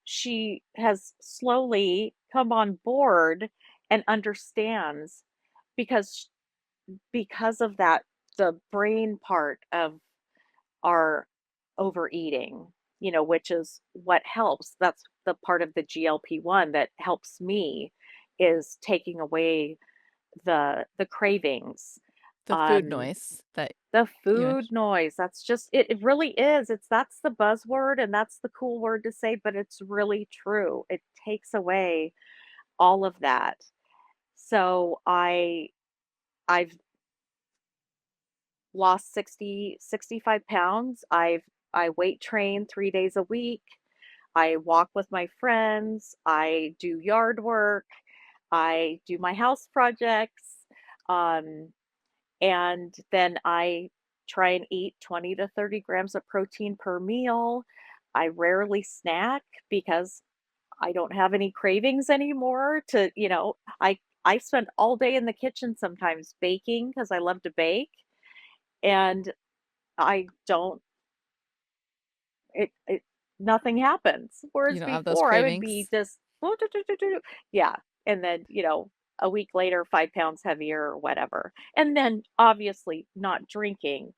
she has slowly come on board and understands because because of that, the brain part of our overeating, which is what helps. That's the part of the GLP-1 that helps me is taking away the cravings. The food Um, noise that the you food mentioned. noise, that's just it really is. That's the buzzword and that's the cool word to say, but it's really true. It takes away all of that. So I've lost 65 pounds. I weight train 3 days a week. I walk with my friends. I do yard work. I do my house projects. Um, and then I try and eat 20 to 30 grams of protein per meal. I rarely snack because I don't have any cravings anymore I spend all day in the kitchen sometimes baking because I love to bake, and I don't it nothing happens. You Whereas don't have those before I would be cravings. just yeah, and then, a week later 5 pounds heavier or whatever. And then obviously not drinking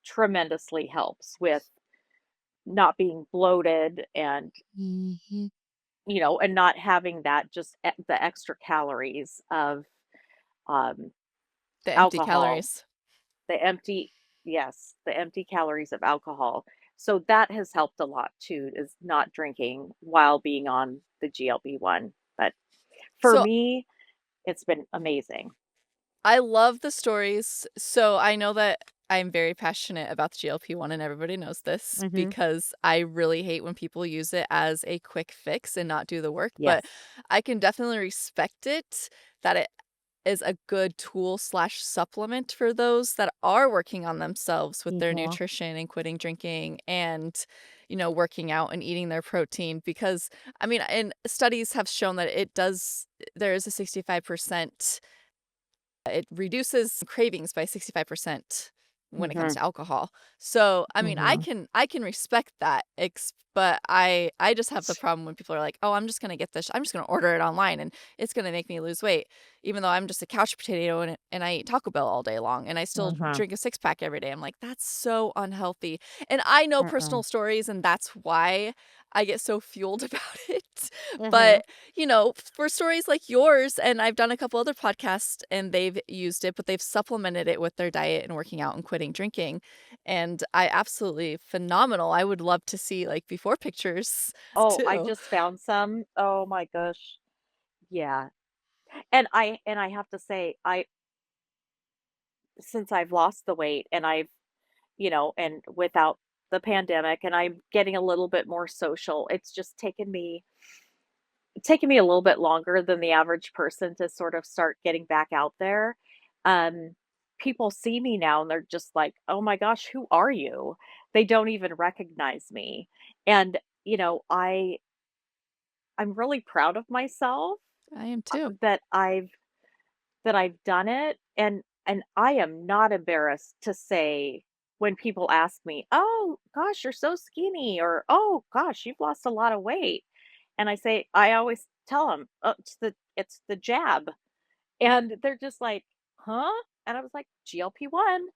tremendously helps with not being bloated and, Mhm. and not having that just the extra calories of um, The empty alcohol, calories. the empty, yes, the empty calories of alcohol. So that has helped a lot too, is not drinking while being on the GLP-1. But for So me, it's been amazing. I love the stories. So I know that I'm very passionate about the GLP-1 and everybody knows this Mhm. because I really hate when people use it as a quick fix and not do the work, but Yes. I can definitely respect it that it is a good tool slash supplement for those that are working on themselves with their Mhm. nutrition and quitting drinking and, working out and eating their protein because I mean, and studies have shown that there is a 65% it reduces cravings by 65% when it comes Mhm. to alcohol. So, I mean, I Mhm. can I can respect that, but I just have the problem when people are like, "Oh, I'm just gonna get this I'm just gonna order it online, and it's gonna make me lose weight," even though I'm just a couch potato and I eat Taco Bell all day long, and I still Mhm. drink a six-pack every day. I'm like, "That's so unhealthy." And I know personal Mm-mm. stories, and that's why I get so fueled about it. Mhm. But for stories like yours, and I've done a couple other podcasts and they've used it, but they've supplemented it with their diet and working out and quitting drinking. And I absolutely phenomenal. I would love to see like before pictures Oh, I too. just found some. Oh my gosh. Yeah. And I have to say, I since I've lost the weight and and without the pandemic and I'm getting a little bit more social, it's just taken me a little bit longer than the average person to sort of start getting back out there. Um, People see me now and they're just like, "Oh my gosh, who are you?" They don't even recognize me. And, I'm really proud of myself I am too. that I've done it, and I am not embarrassed to say when people ask me, "Oh gosh, you're so skinny," or "Oh gosh, you've lost a lot of weight." And I always tell them, "Oh, it's the jab." And they're just like, "Huh?" And I was like, "GLP-1,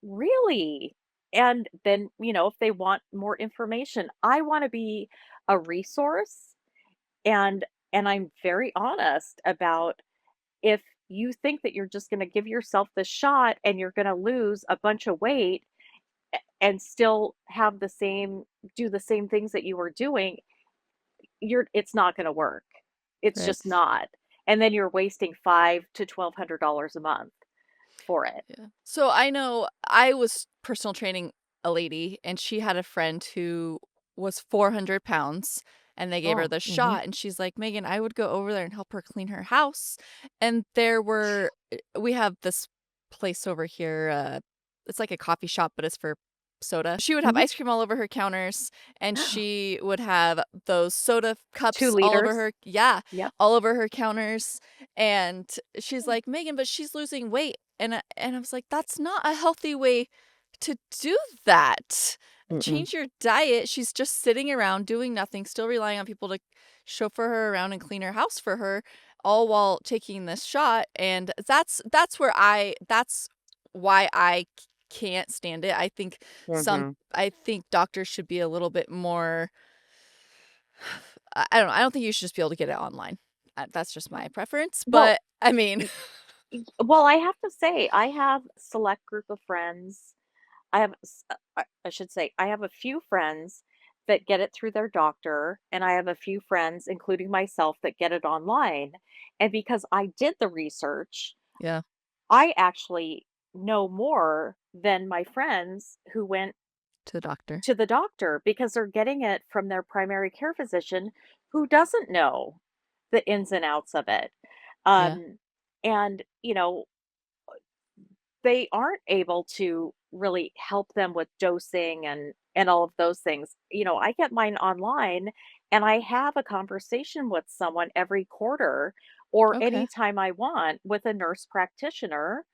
really?" And then, if they want more information, I want to be a resource, and I'm very honest about, if you think that you're just gonna give yourself the shot and you're gonna lose a bunch of weight and still have the same do the same things that you were doing, it's not gonna work. It's Right. just not. And then you're wasting 5 to $1,200 a month for it. Yeah. So I know I was personal training a lady, and she had a friend who was 400 pounds, and they gave her Oh, the mhm, shot. And she's like, Megan, I would go over there and help her clean her house. And we have this place over here. It's like a coffee shop, but it's for soda. She would have mhm. ice cream all over her counters, and she would have those soda 2 cups all over liters. her, yeah, Yep. all over her counters. And she's like, Megan, but she's losing weight. And I was like, "That's not a healthy way to do that. Mm-mm, Change your diet." She's just sitting around doing nothing, still relying on people to chauffeur her around and clean her house for her, all while taking this shot, and that's why I can't stand it. mhm. I think doctors should be a little bit more I don't know, I don't think you should just be able to get it online. That's just my preference, Well, but, I mean well, I have to say, I have select group of friends. I should say, I have a few friends that get it through their doctor, and I have a few friends, including myself, that get it online. And because I did the research, Yeah, I actually know more than my friends who went to the doctor. to the doctor because they're getting it from their primary care physician who doesn't know the ins and outs of it. Yeah. Um, and, they aren't able to really help them with dosing and all of those things. I get mine online and I have a conversation with someone every quarter or Okay. anytime I want with a nurse practitioner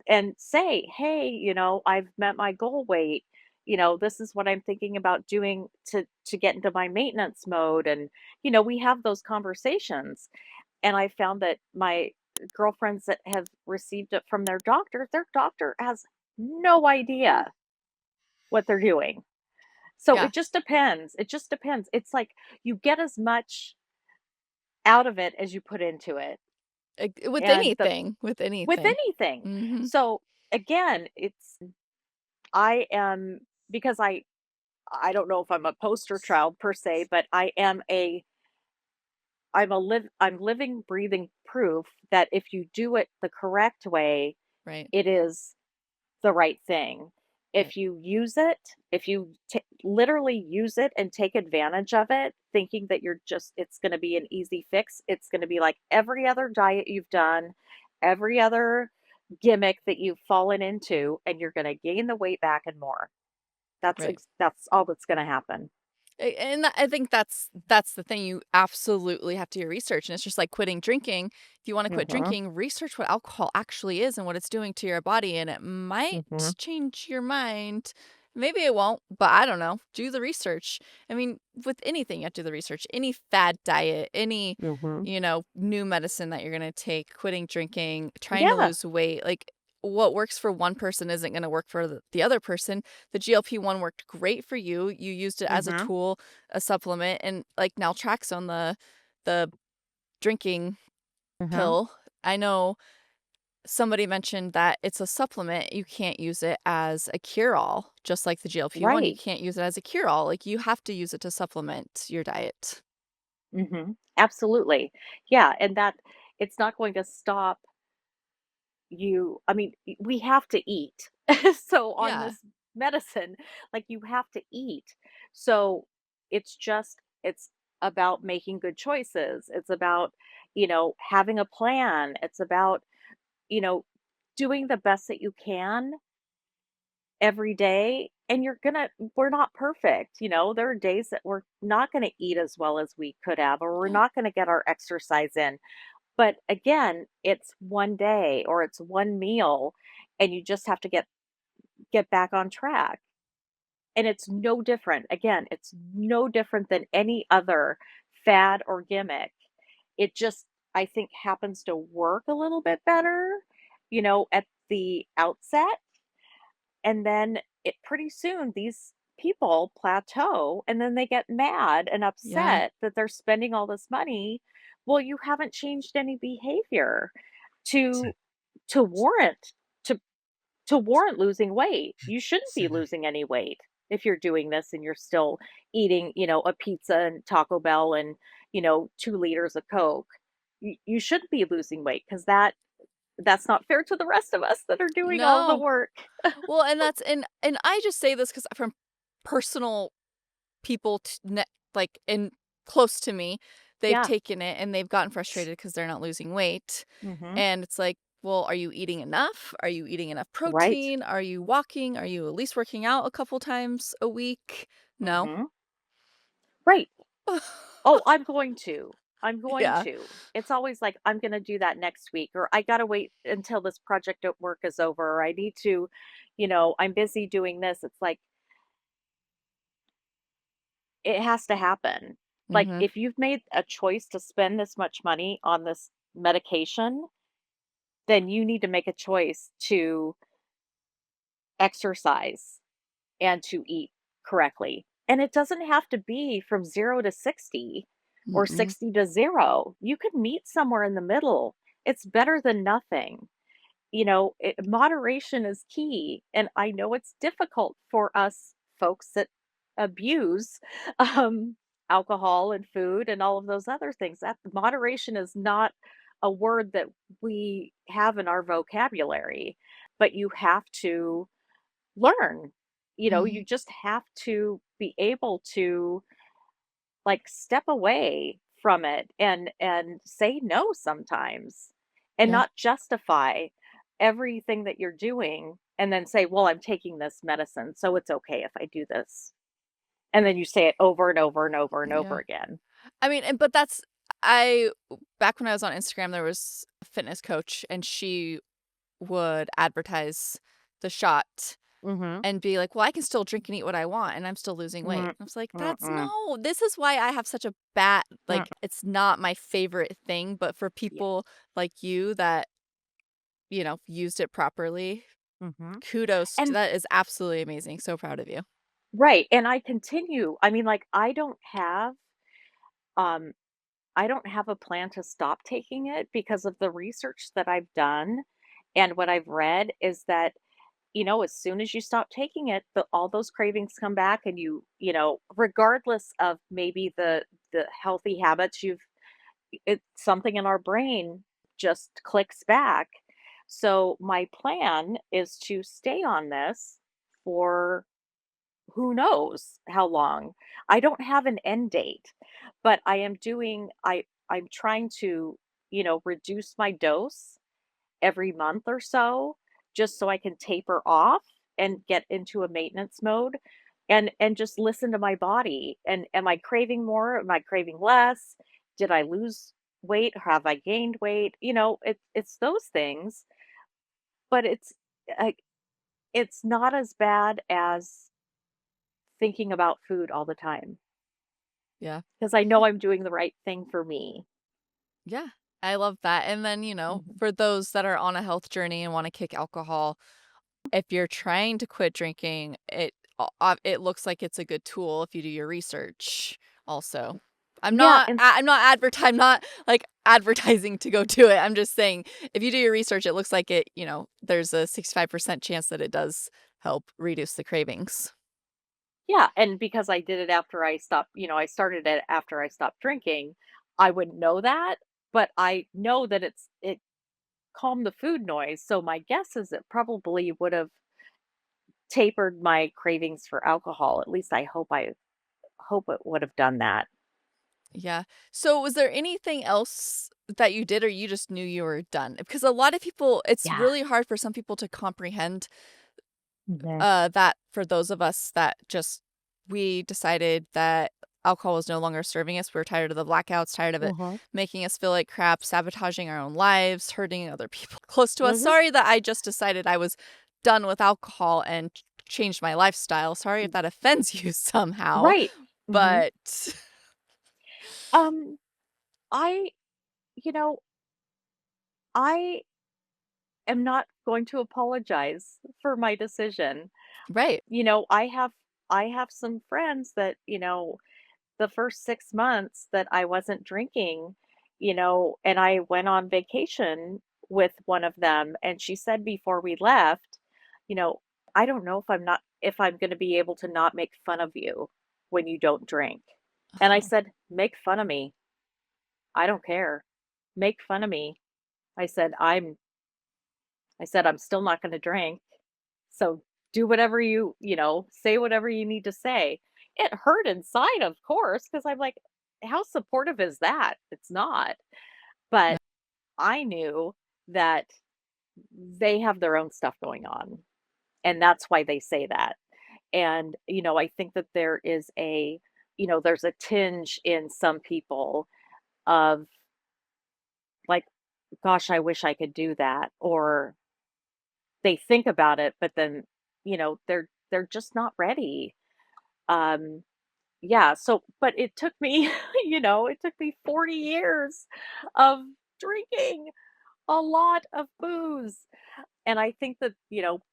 and say, "Hey, I've met my goal weight. This is what I'm thinking about doing to get into my maintenance mode." And we have those conversations, and I found that my girlfriends that have received it from their doctor has no idea what they're doing. So Yeah. it just depends. It just depends. It's like you get as much out of it as you put into it. With And the anything, with with anything. anything. Mhm. So again, it's I am because I don't know if I'm a poster child per se, but I'm living, breathing proof that if you do it the correct way, Right, it is the right thing. right, If you use it, if you literally use it and take advantage of it, thinking that it's going to be an easy fix, it's going to be like every other diet you've done, every other gimmick that you've fallen into, and you're going to gain the weight back and more. right. That's all that's going to happen. And I think that's the thing, you absolutely have to do your research, and it's just like quitting drinking. If you wanna quit Mhm. drinking, research what alcohol actually is and what it's doing to your body, and it might Mhm. change your mind. Maybe it won't, but I don't know. Do the research. I mean, with anything, you have to do the research. Any fad diet, any, Mhm. new medicine that you're gonna take, quitting drinking, trying to Yeah. lose weight, like, what works for one person isn't gonna work for the other person. The GLP-1 worked great for you. You used it as a Mhm. tool, a supplement, and, like, naltrexone, the drinking Mhm. pill, I know somebody mentioned that it's a supplement, you can't use it as a cure-all, just like the GLP-1, you Right. can't use it as a cure-all, like, you have to use it to supplement your diet. Absolutely. Yeah, and that it's not going to stop you. I mean, we have to eat. So on Yeah, this medicine, like you have to eat. So it's about making good choices. It's about, having a plan. It's about, you know, doing the best that you can every day. And we're not perfect. There are days that we're not going to eat as well as we could have, or we're yeah, not going to get our exercise in. But again, it's one day or it's one meal, and you just have to get back on track. And it's no different. Again, it's no different than any other fad or gimmick. It just, I think, happens to work a little bit better, at the outset. And then it pretty soon these people plateau and then they get mad and yeah, upset that they're spending all this money. Well, you haven't changed any behavior to to warrant to to warrant losing weight. You shouldn't be losing any weight if you're doing this and you're still eating, a pizza and Taco Bell and, 2 liters of Coke. You shouldn't be losing weight because that's not fair to the rest of us that are doing all the no. work. Well, and that's and I just say this because from personal people like, in close to me, they've Yeah. taken it and they've gotten frustrated because 'cause they're not losing weight, Mhm. and it's like, "Well, are you eating enough? Are you eating enough Right. protein? Are you walking? Are you at least working out a couple times a week?" No. Mhm. Right. Oh, I'm going to. I'm going Yeah. to. It's always like, I'm gonna do that next week, or I gotta wait until this project at work is over, or I need to, I'm busy doing this. It's like, it has to happen. Like, Mhm. if you've made a choice to spend this much money on this medication, then you need to make a choice to exercise and to eat correctly. And it doesn't have to be from 0 to 60 or Mm-mm. 60 to 0. You could meet somewhere in the middle. It's better than nothing. Moderation is key. And I know it's difficult for us folks that abuse um, alcohol and food and all of those other things. That moderation is not a word that we have in our vocabulary, but you have to learn. You Mhm. just have to be able to, like, step away from it and say no sometimes, and Yeah. not justify everything that you're doing and then say, "Well, I'm taking this medicine, so it's okay if I do this." And then you say it over and over and over and over Yeah. again. I mean, and but that's I back when I was on Instagram, there was a fitness coach, and she would advertise the shot Mhm. and be like, "Well, I can still drink and eat what I want, and I'm still losing weight." Mm, I was like, "That's mm-mm, no, this is why I have such a bad mm. like, it's not my favorite thing, but for Yeah. people like you that, used it properly, Mhm. kudos to And that is absolutely amazing, so proud of you." Right, and I continue. I mean, like, um I don't have a plan to stop taking it because of the research that I've done, and what I've read is that, as soon as you stop taking it, all those cravings come back and regardless of maybe the healthy habits it's something in our brain just clicks back. So my plan is to stay on this for who knows how long. I don't have an end date, but I'm trying to, reduce my dose every month or so just so I can taper off and get into a maintenance mode and just listen to my body. And am I craving more? Am I craving less? Did I lose weight? Have I gained weight? It's those things, but uh, it's not as bad as thinking about food all the time Yeah. because I know I'm doing the right thing for me. Yeah. I love that. And then, Mhm. for those that are on a health journey and want to kick alcohol, if you're trying to quit drinking, it looks like it's a good tool if you do your research also. Yeah, and I'm not, like, advertising to go do it. I'm just saying if you do your research, it looks like there's a 65% chance that it does help reduce the cravings. yeah, and because I did it after I started it after I stopped drinking, I wouldn't know that, but I know that it calmed the food noise, so my guess is it probably would've tapered my cravings for alcohol. At least I hope it would have done that. Yeah. So was there anything else that you did or you just knew you were done? Because a lot of people it's Yeah. really hard for some people to comprehend Mhm. that for those of us that just we decided that alcohol was no longer serving us. We were tired of the blackouts, tired of it Mhm. making us feel like crap, sabotaging our own lives, hurting other people close to us. Mhm. Sorry that I just decided I was done with alcohol and changed my lifestyle. Sorry if that offends you somehow, Right. Mhm. but Um, I you know, I am not going to apologize for my decision. right. I have some friends that, the first 6 months that I wasn't drinking, and I went on vacation with one of them, and she said before we left, you know, "I don't know if I'm gonna be able to not make fun of you when you don't drink." And I Oh, said, "Make fun of me. I don't care. Make fun of me." I said, "I'm still not gonna drink. So do whatever say whatever you need to say." It hurt inside, of course, because I'm like, how supportive is that? It's not. no. But I knew that they have their own stuff going on. And that's why they say that. And, I think that there's a tinge in some people of like, gosh, I wish I could do that. Or they think about it, but then, they're just not ready. Um, yeah, so but it took me, it took me 40 years of drinking a lot of booze. And I think that,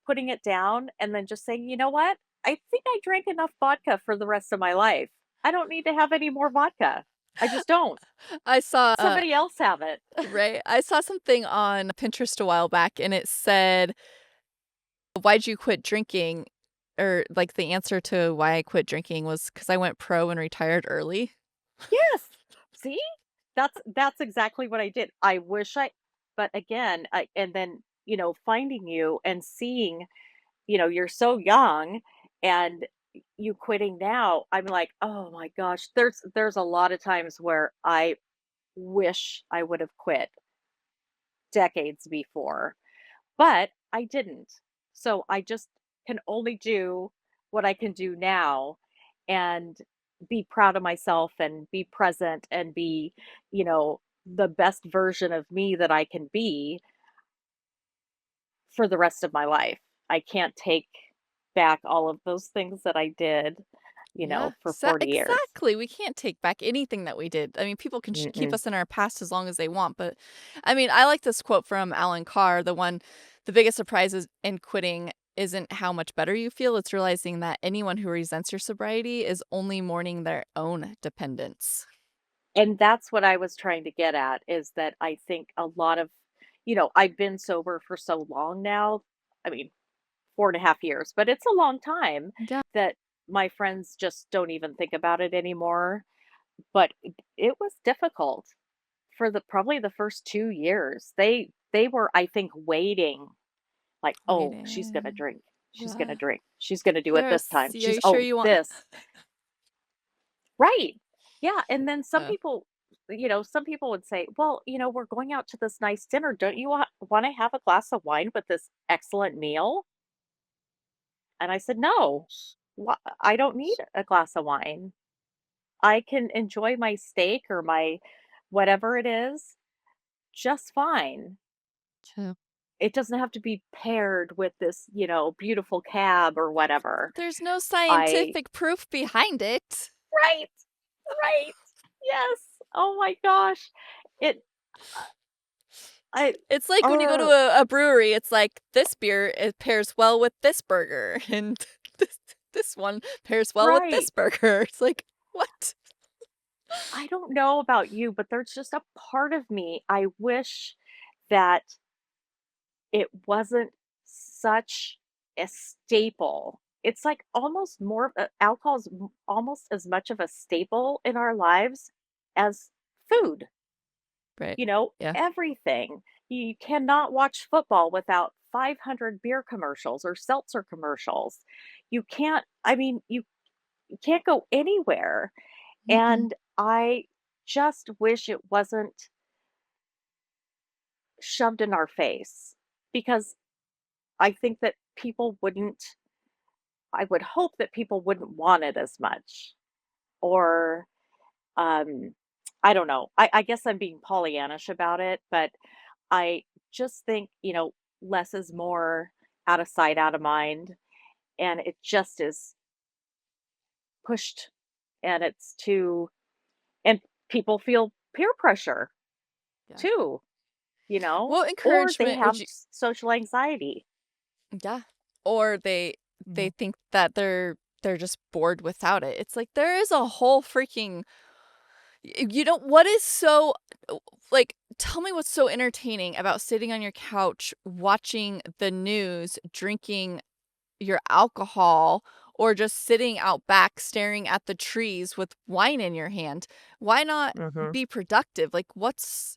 putting it down and then just saying, "You know what? I think I drank enough vodka for the rest of my life. I don't need to have any more vodka. I just don't. I saw Somebody else have it." right. I saw something on Pinterest a while back and it said, "Why'd you quit drinking?" Or like the answer to why I quit drinking was because I went pro and retired early. Yes. See? That's exactly what I did. I wish I but again, and then, finding you and seeing, you're so young and you quitting now, I'm like, "Oh my gosh." There's a lot of times where I wish I would have quit decades before, but I didn't. So I just can only do what I can do now and be proud of myself and be present and be, the best version of me that I can be for the rest of my life. I can't take back all of those things that I did, Yeah, for 40 years. exactly. We can't take back anything that we did. I mean, people can keep Mm-mm. us in our past as long as they want, but I mean, I like this quote from Alan Carr, the biggest surprises in quitting isn't how much better you feel, it's realizing that anyone who resents your sobriety is only mourning their own dependence. And that's what I was trying to get at, is that I think a lot of I've been sober for so long now. I mean, 4.5 years, but it's a long time Yeah, that my friends just don't even think about it anymore. But it was difficult for probably the first 2 years. They were, I think, waiting, like, "Oh, she's gonna waiting. drink. She's gonna Yeah. drink. She's gonna do it this Yes, time. are She's you sure oh, you want this." Right. Yeah, and then some Yeah. people some people would say, "Well, we're going out to this nice dinner. Don't you wanna have a glass of wine with this excellent meal?" And I said, "No. I don't need a glass of wine. I can enjoy my steak or my whatever it is just fine. True. It doesn't have to be paired with this, beautiful cab or whatever." There's no I scientific proof behind it. Right, right. Yes. Oh my gosh. It I It's like when you go to er, a brewery, it's like, "This beer, it pairs well with this burger, and this this one pairs well with this right. burger." It's like, "What?" I don't know about you, but there's just a part of me I wish that it wasn't such a staple. It's like almost more of alcohol is almost as much of a staple in our lives as food. Right. Yeah. Everything. You cannot watch football without 500 beer commercials or seltzer commercials. You can't, I mean, you can't go anywhere. Mm-mm. And I just wish it wasn't shoved in our face, because I think that I would hope that people wouldn't want it as much. Or, um, I don't know. I guess I'm being Pollyannish about it, but I just think, less is more, out of sight, out of mind. And it just is pushed, and it's too, and people feel peer pressure Yeah. too, What or they encouragement would have you social anxiety. Yeah. Or they Mhm. think that they're just bored without it. It's like, there is a whole freaking you know, what is so like, tell me what's so entertaining about sitting on your couch, watching the news, drinking your alcohol, or just sitting out back staring at the trees with wine in your hand. Why not Mhm. be productive? Like, what's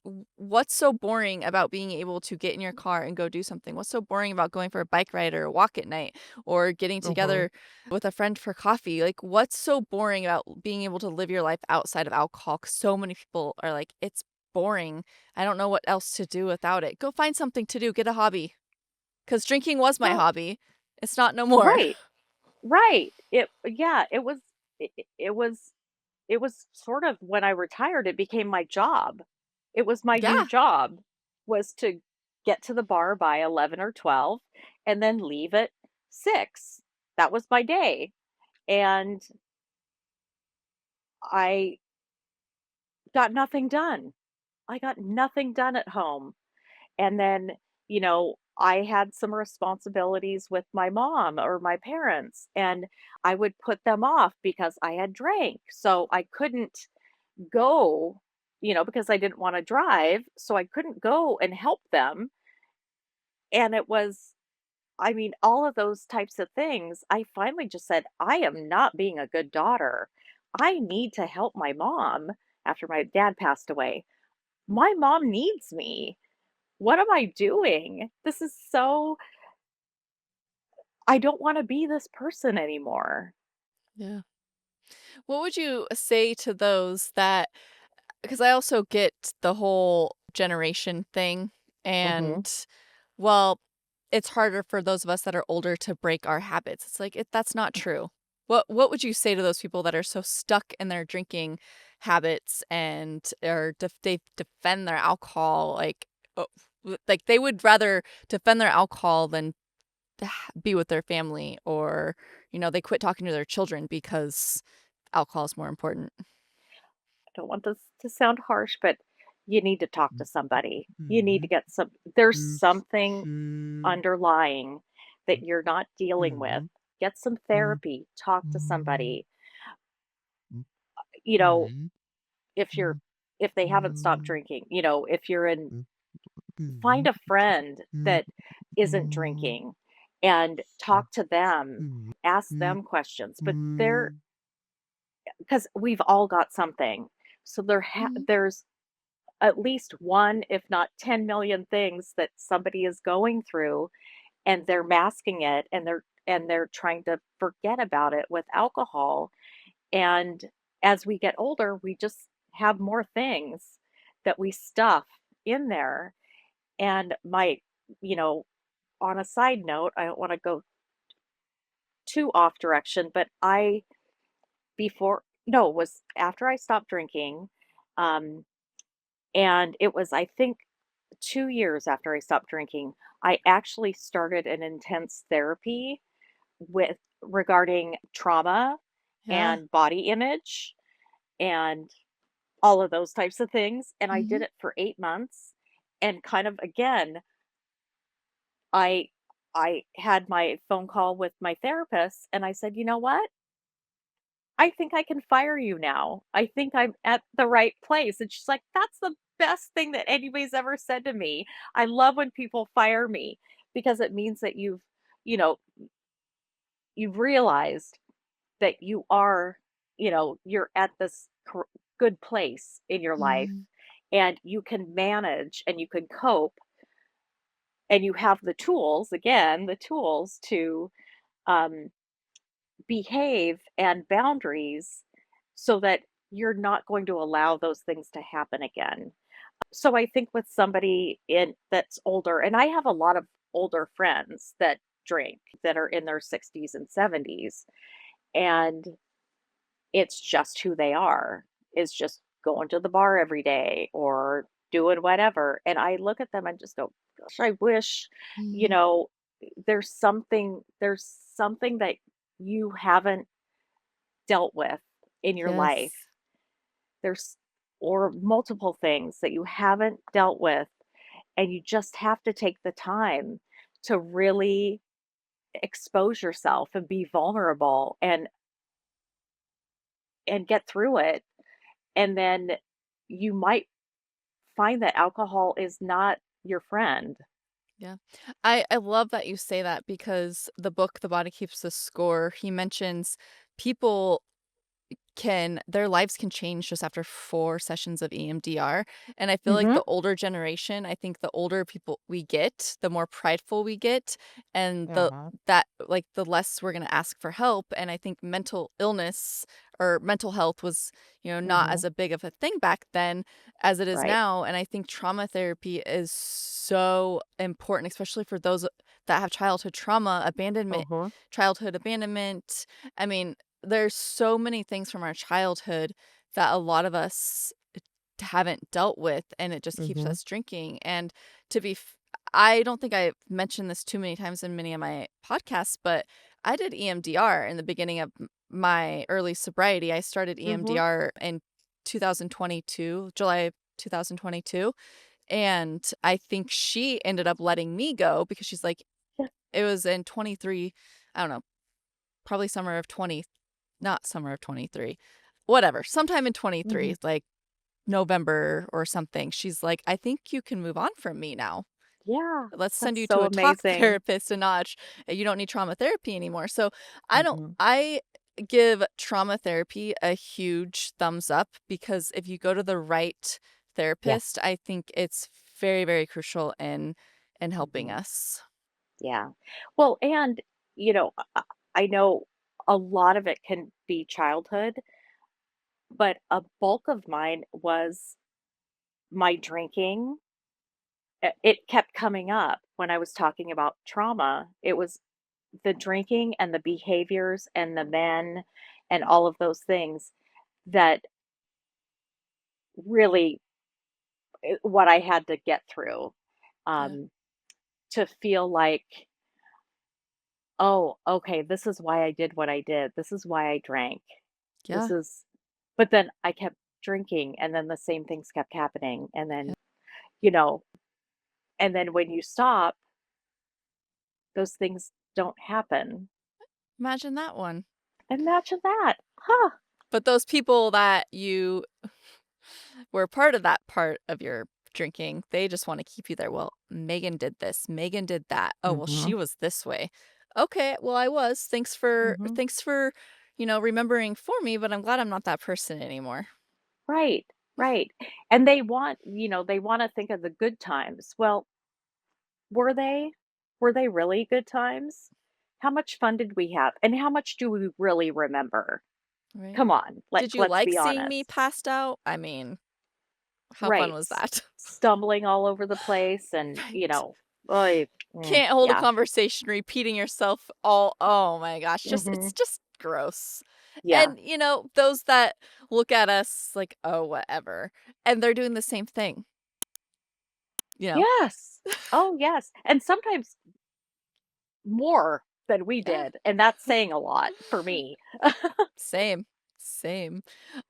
so boring about being able to get in your car and go do something? What's so boring about going for a bike ride or a walk at night or getting Mhm. together with a friend for coffee? Like, what's so boring about being able to live your life outside of alcohol? 'Cause so many people are like, it's boring. I don't know what else to do without it. Go find something to do, get a hobby. Because drinking was my Well, hobby. It's not no more. right. Right. Yeah, it was sort of, when I retired, it became my job. It was my new Yeah. job, was to get to the bar by 11 or 12 and then leave at 6. That was my day. And I got nothing done. I got nothing done at home. And then, I had some responsibilities with my mom or my parents, and I would put them off because I had drank. So I couldn't go, because I didn't want to drive. So I couldn't go and help them. And it was, I mean, all of those types of things. I finally just said, I am not being a good daughter. I need to help my mom after my dad passed away. My mom needs me. What am I doing? This is so, I don't wanna be this person anymore. Yeah. What would you say to those that because I also get the whole generation thing, and, Mhm, well, it's harder for those of us that are older to break our habits. It's like, that's not true. What would you say to those people that are so stuck in their drinking habits and or they defend their alcohol, like, like, they would rather defend their alcohol than be with their family or, they quit talking to their children because alcohol is more important. I don't want this to sound harsh, but you need to talk to somebody. You need to get there's something underlying. that you're not dealing with. Get some therapy, talk to somebody. You know, if you're if they haven't stopped drinking, if you're in find a friend that isn't drinking and talk to them, ask them questions. But they're because we've all got something. So Mhm. there's at least one, if not 10 million things that somebody is going through and they're masking it and they're trying to forget about it with alcohol. And as we get older, we just have more things that we stuff in there. And you know, on a side note, I don't want to go too off direction, but before, no, it was after I stopped drinking. Um, and it was, I think, 2 years after I stopped drinking, I actually started an intense therapy with regarding trauma Yeah. and body image and all of those types of things. And I did Mhm. it for 8 months. And kind of again, I I had my phone call with my therapist and I said, "You know what? I think I can fire you now. I think I'm at the right place." And she's like, "That's the best thing that anybody's ever said to me. I love when people fire me because it means that you know, you've realized that you're at this good place in your life Mhm. and you can manage and you can cope and you have the tools, again, the tools to um, behave and boundaries so that you're not going to allow those things to happen again." So I think with somebody in that's older, and I have a lot of older friends that drink that are in their 60s and 70s, and it's just who they are, is just going to the bar every day or doing whatever. And I look at them and just go, gosh, I wish, you Mhm. know, there's something that you haven't dealt with in your life. Yes. There's or multiple things that you haven't dealt with, and you just have to take the time to really expose yourself and be vulnerable and get through it. And then you might find that alcohol is not your friend. Yeah. I love that you say that because the book The Body Keeps the Score, he mentions people can their lives can change just after 4 sessions of EMDR, and I feel like Mhm. the older generation, I think the older people we get, the more prideful we get, and Uh-huh. the less we're gonna ask for help, and I think mental illness or mental health was, not as Mhm. a big of a thing back then as it is Right. now, and I think trauma therapy is so important, especially for those that have Uh-huh. childhood abandonment. I mean, there's so many things from our childhood that a lot of us haven't dealt with, and it just keeps Mhm. us drinking, and to be f I don't think I've mentioned this too many times in many of my podcasts, but I did EMDR in the beginning of my early sobriety. I started Mhm. EMDR in 2022, July 2022, and I think she ended up letting me go because she's like Yeah. it was in 23, I don't know, probably summer of 23. Whatever, sometime in Mhm. 23, like November or something. She's like, "I think you can move on from me now. Yeah. Let's send That's you to so a talk amazing. therapist a notch. You don't need trauma therapy anymore." So, Mhm. I give trauma therapy a huge thumbs up because if you go to the right Yeah. therapist, I think it's very, very crucial in helping Mhm. us. Yeah. Well, and, I know a lot of it can be childhood, but a bulk of mine was my drinking. It kept coming up when I was talking about trauma. It was the drinking and the behaviors and the men and all of those things that really what I had to get through, Yeah. um, to feel like, "Oh, okay, this is why I did what I did. This is why I drank. This Yeah. is." But then I kept drinking, and then the same things kept happening, and Yeah. then, you know and then when you stop, those things don't happen. Imagine that one. Imagine that. Huh. But those people that you were part of that part of your drinking, they just wanna keep you there. "Well, Megan did this, Megan did that. Oh, well, Mhm. she was this way. Okay, well, I was. Mhm. Thanks for, remembering for me, but I'm glad I'm not that person anymore." Right. Right. And they want, they wanna think of the good times. Well, were they? Were they really good times? How much fun did we have? And how much do we really remember? Right? Come on, Did you let's like be seeing me honest. passed out? I mean, how fun Right. was that? Stumbling all over the place and, Right. oy, Can't hold a yeah. conversation, repeating yourself all oh my gosh, it's Mhm. just gross. Yeah. And, those that look at us like, "Oh, whatever," and they're doing the same thing, you know? Yes. Oh, yes, and sometimes more than we Yeah. did, and that's saying a lot for me. Same, same.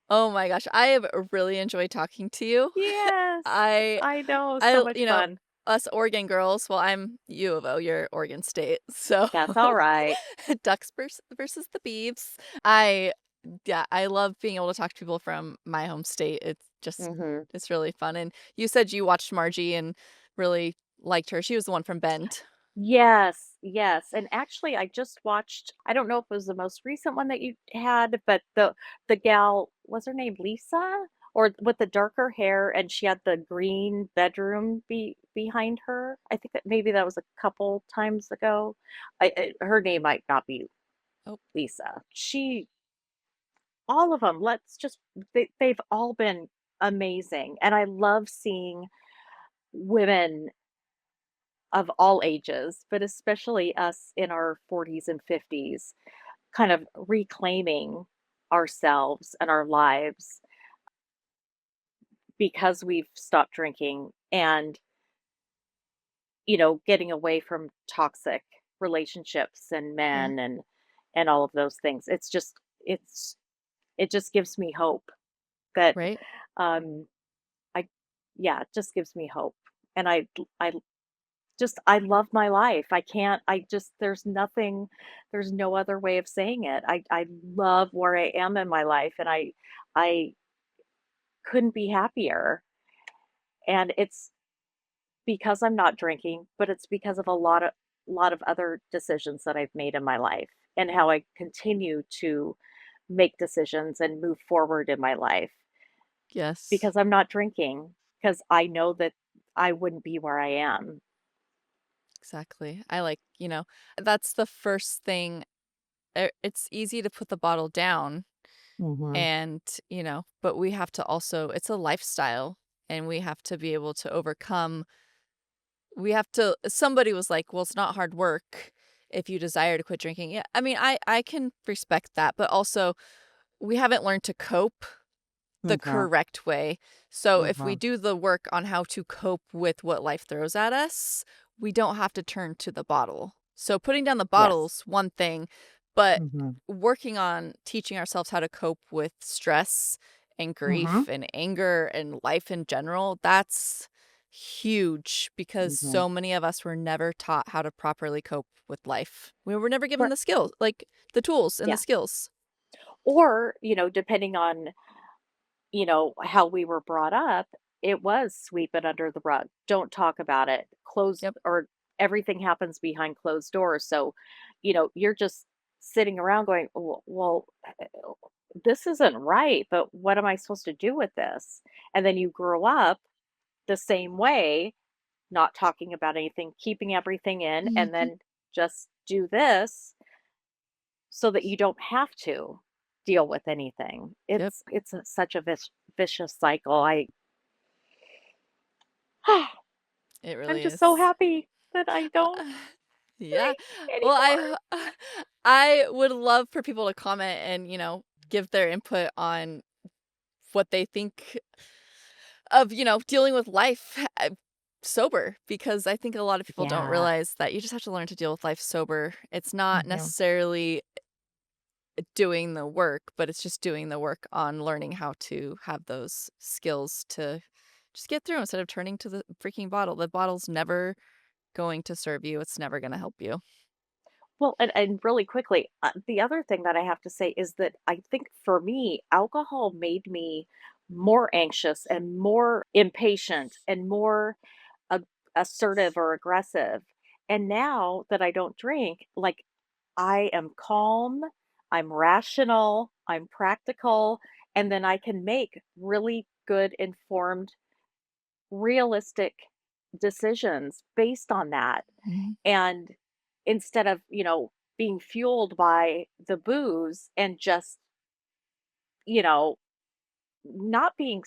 Oh my gosh, I have really enjoyed talking to you. Yes. I I know, I so l much fun. us Oregon girls, well, I'm U of O, you're Oregon State, so That's alright. Ducks versus the Beavs. I Yeah, I love being able to talk to people from my home state. Mhm. It's really fun, and you said you watched Margie and really liked her. She was the one from Bend. Yes, yes, and actually, I just watched I don't know if it was the most recent one that you had, but the gal was her name Lisa? Or with the darker hair, and she had the green bedroom behind her? I think that maybe that was a couple times ago. Her name might not be Oh, Lisa. She all of them. Let's just they've all been amazing, and I love seeing women of all ages, but especially us in our 40s and 50s, kind of reclaiming ourselves and our lives because we've stopped drinking and, getting away from toxic relationships and yeah, men and all of those things. It's it just gives me hope that right? um I yeah, it just gives me hope. And I just I love my life. I can't I just there's no other way of saying it. I love where I am in my life and I couldn't be happier. And it's because I'm not drinking, but it's because of a lot of other decisions that I've made in my life and how I continue to make decisions and move forward in my life Yes, because I'm not drinking because I know that I wouldn't be where I am. exactly. That's the first thing. It's easy to put the bottle down Mhm. and, but we have to also it's a lifestyle and we have to be able to overcome we have to somebody was like, "Well, it's not hard work if you desire to quit drinking." Yeah, I mean, I can respect that, but also we haven't learned to cope the Mhm. correct way. So if we Mhm. do the work on how to cope with what life throws at us, we don't have to turn to the bottle. So putting down the Yes. bottle's one thing, but Mhm. working on teaching ourselves how to cope with stress and Mhm. grief and anger and life in general, that's huge because Mhm. so many of us were never taught how to properly cope with life. We were never given Right. the skills, like the tools and the Yeah. skills. Or, depending on, how we were brought up, it was sweep it under the rug. Don't talk about it. Close Yep. or everything happens behind closed doors. So, you're just sitting around going, well, this isn't right, but what am I supposed to do with this? And then you grow up the same way, not talking about anything, keeping everything in, and Mhm. then just do this so that you don't have to deal with anything. Yep. It's such a vicious cycle. It I'm really just so is. happy that I don't Yeah. drink Well, anymore. I would love for people to comment and, give their input on what they think of, dealing with life sober because I think a lot of people don't Yeah. realize that you just have to learn to deal with life sober. It's not Mhm. necessarily doing the work, but it's just doing the work on learning how to have those skills to just get through instead of turning to the freaking bottle. The bottle's never going to serve you. It's never going to help you. Well, and really quickly, the other thing that I have to say is that I think for me, alcohol made me more anxious and more impatient and more a assertive or aggressive. And now that I don't drink, like, I am calm, I'm rational, I'm practical, and then I can make really good, informed, realistic decisions based on that. Mhm. And instead of, being fueled by the booze and just, you know, not being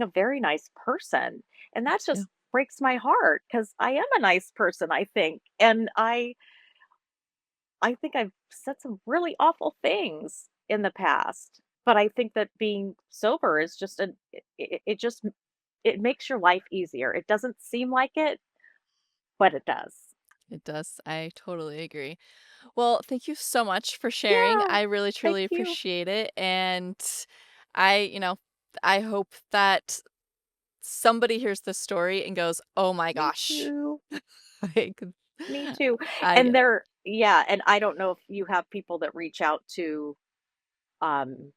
a very nice person. And Me that too. just breaks my heart because I am a nice person, I think. And I think I've said some really awful things in the past. But I think that being sober is just it just it makes your life easier. It doesn't seem like it, but it does. It does. I totally agree. Well, thank you so much for sharing. Yeah. I really Thank truly you. appreciate it. And I, you know, I hope that somebody hears this story and goes, "Oh my Me gosh." too. Like, Me too. I And get it. there yeah, and I don't know if you have people that reach out to, um,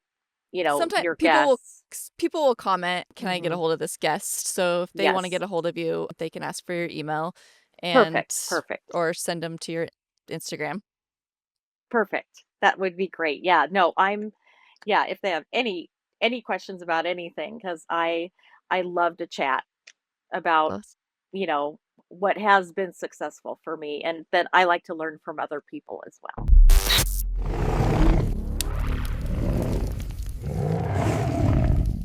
Sometimes your guests. people will comment, "Can I get a Mhm. hold of this guest?" So if they wanna get Yes. a hold of you, they can ask for your email and Perfect, perfect, or send them to your Instagram. perfect. That would be great. Yeah, no, yeah, if they have any questions about anything, because I love to chat about, Plus you know, what has been successful for me, and then I like to learn from other people as well.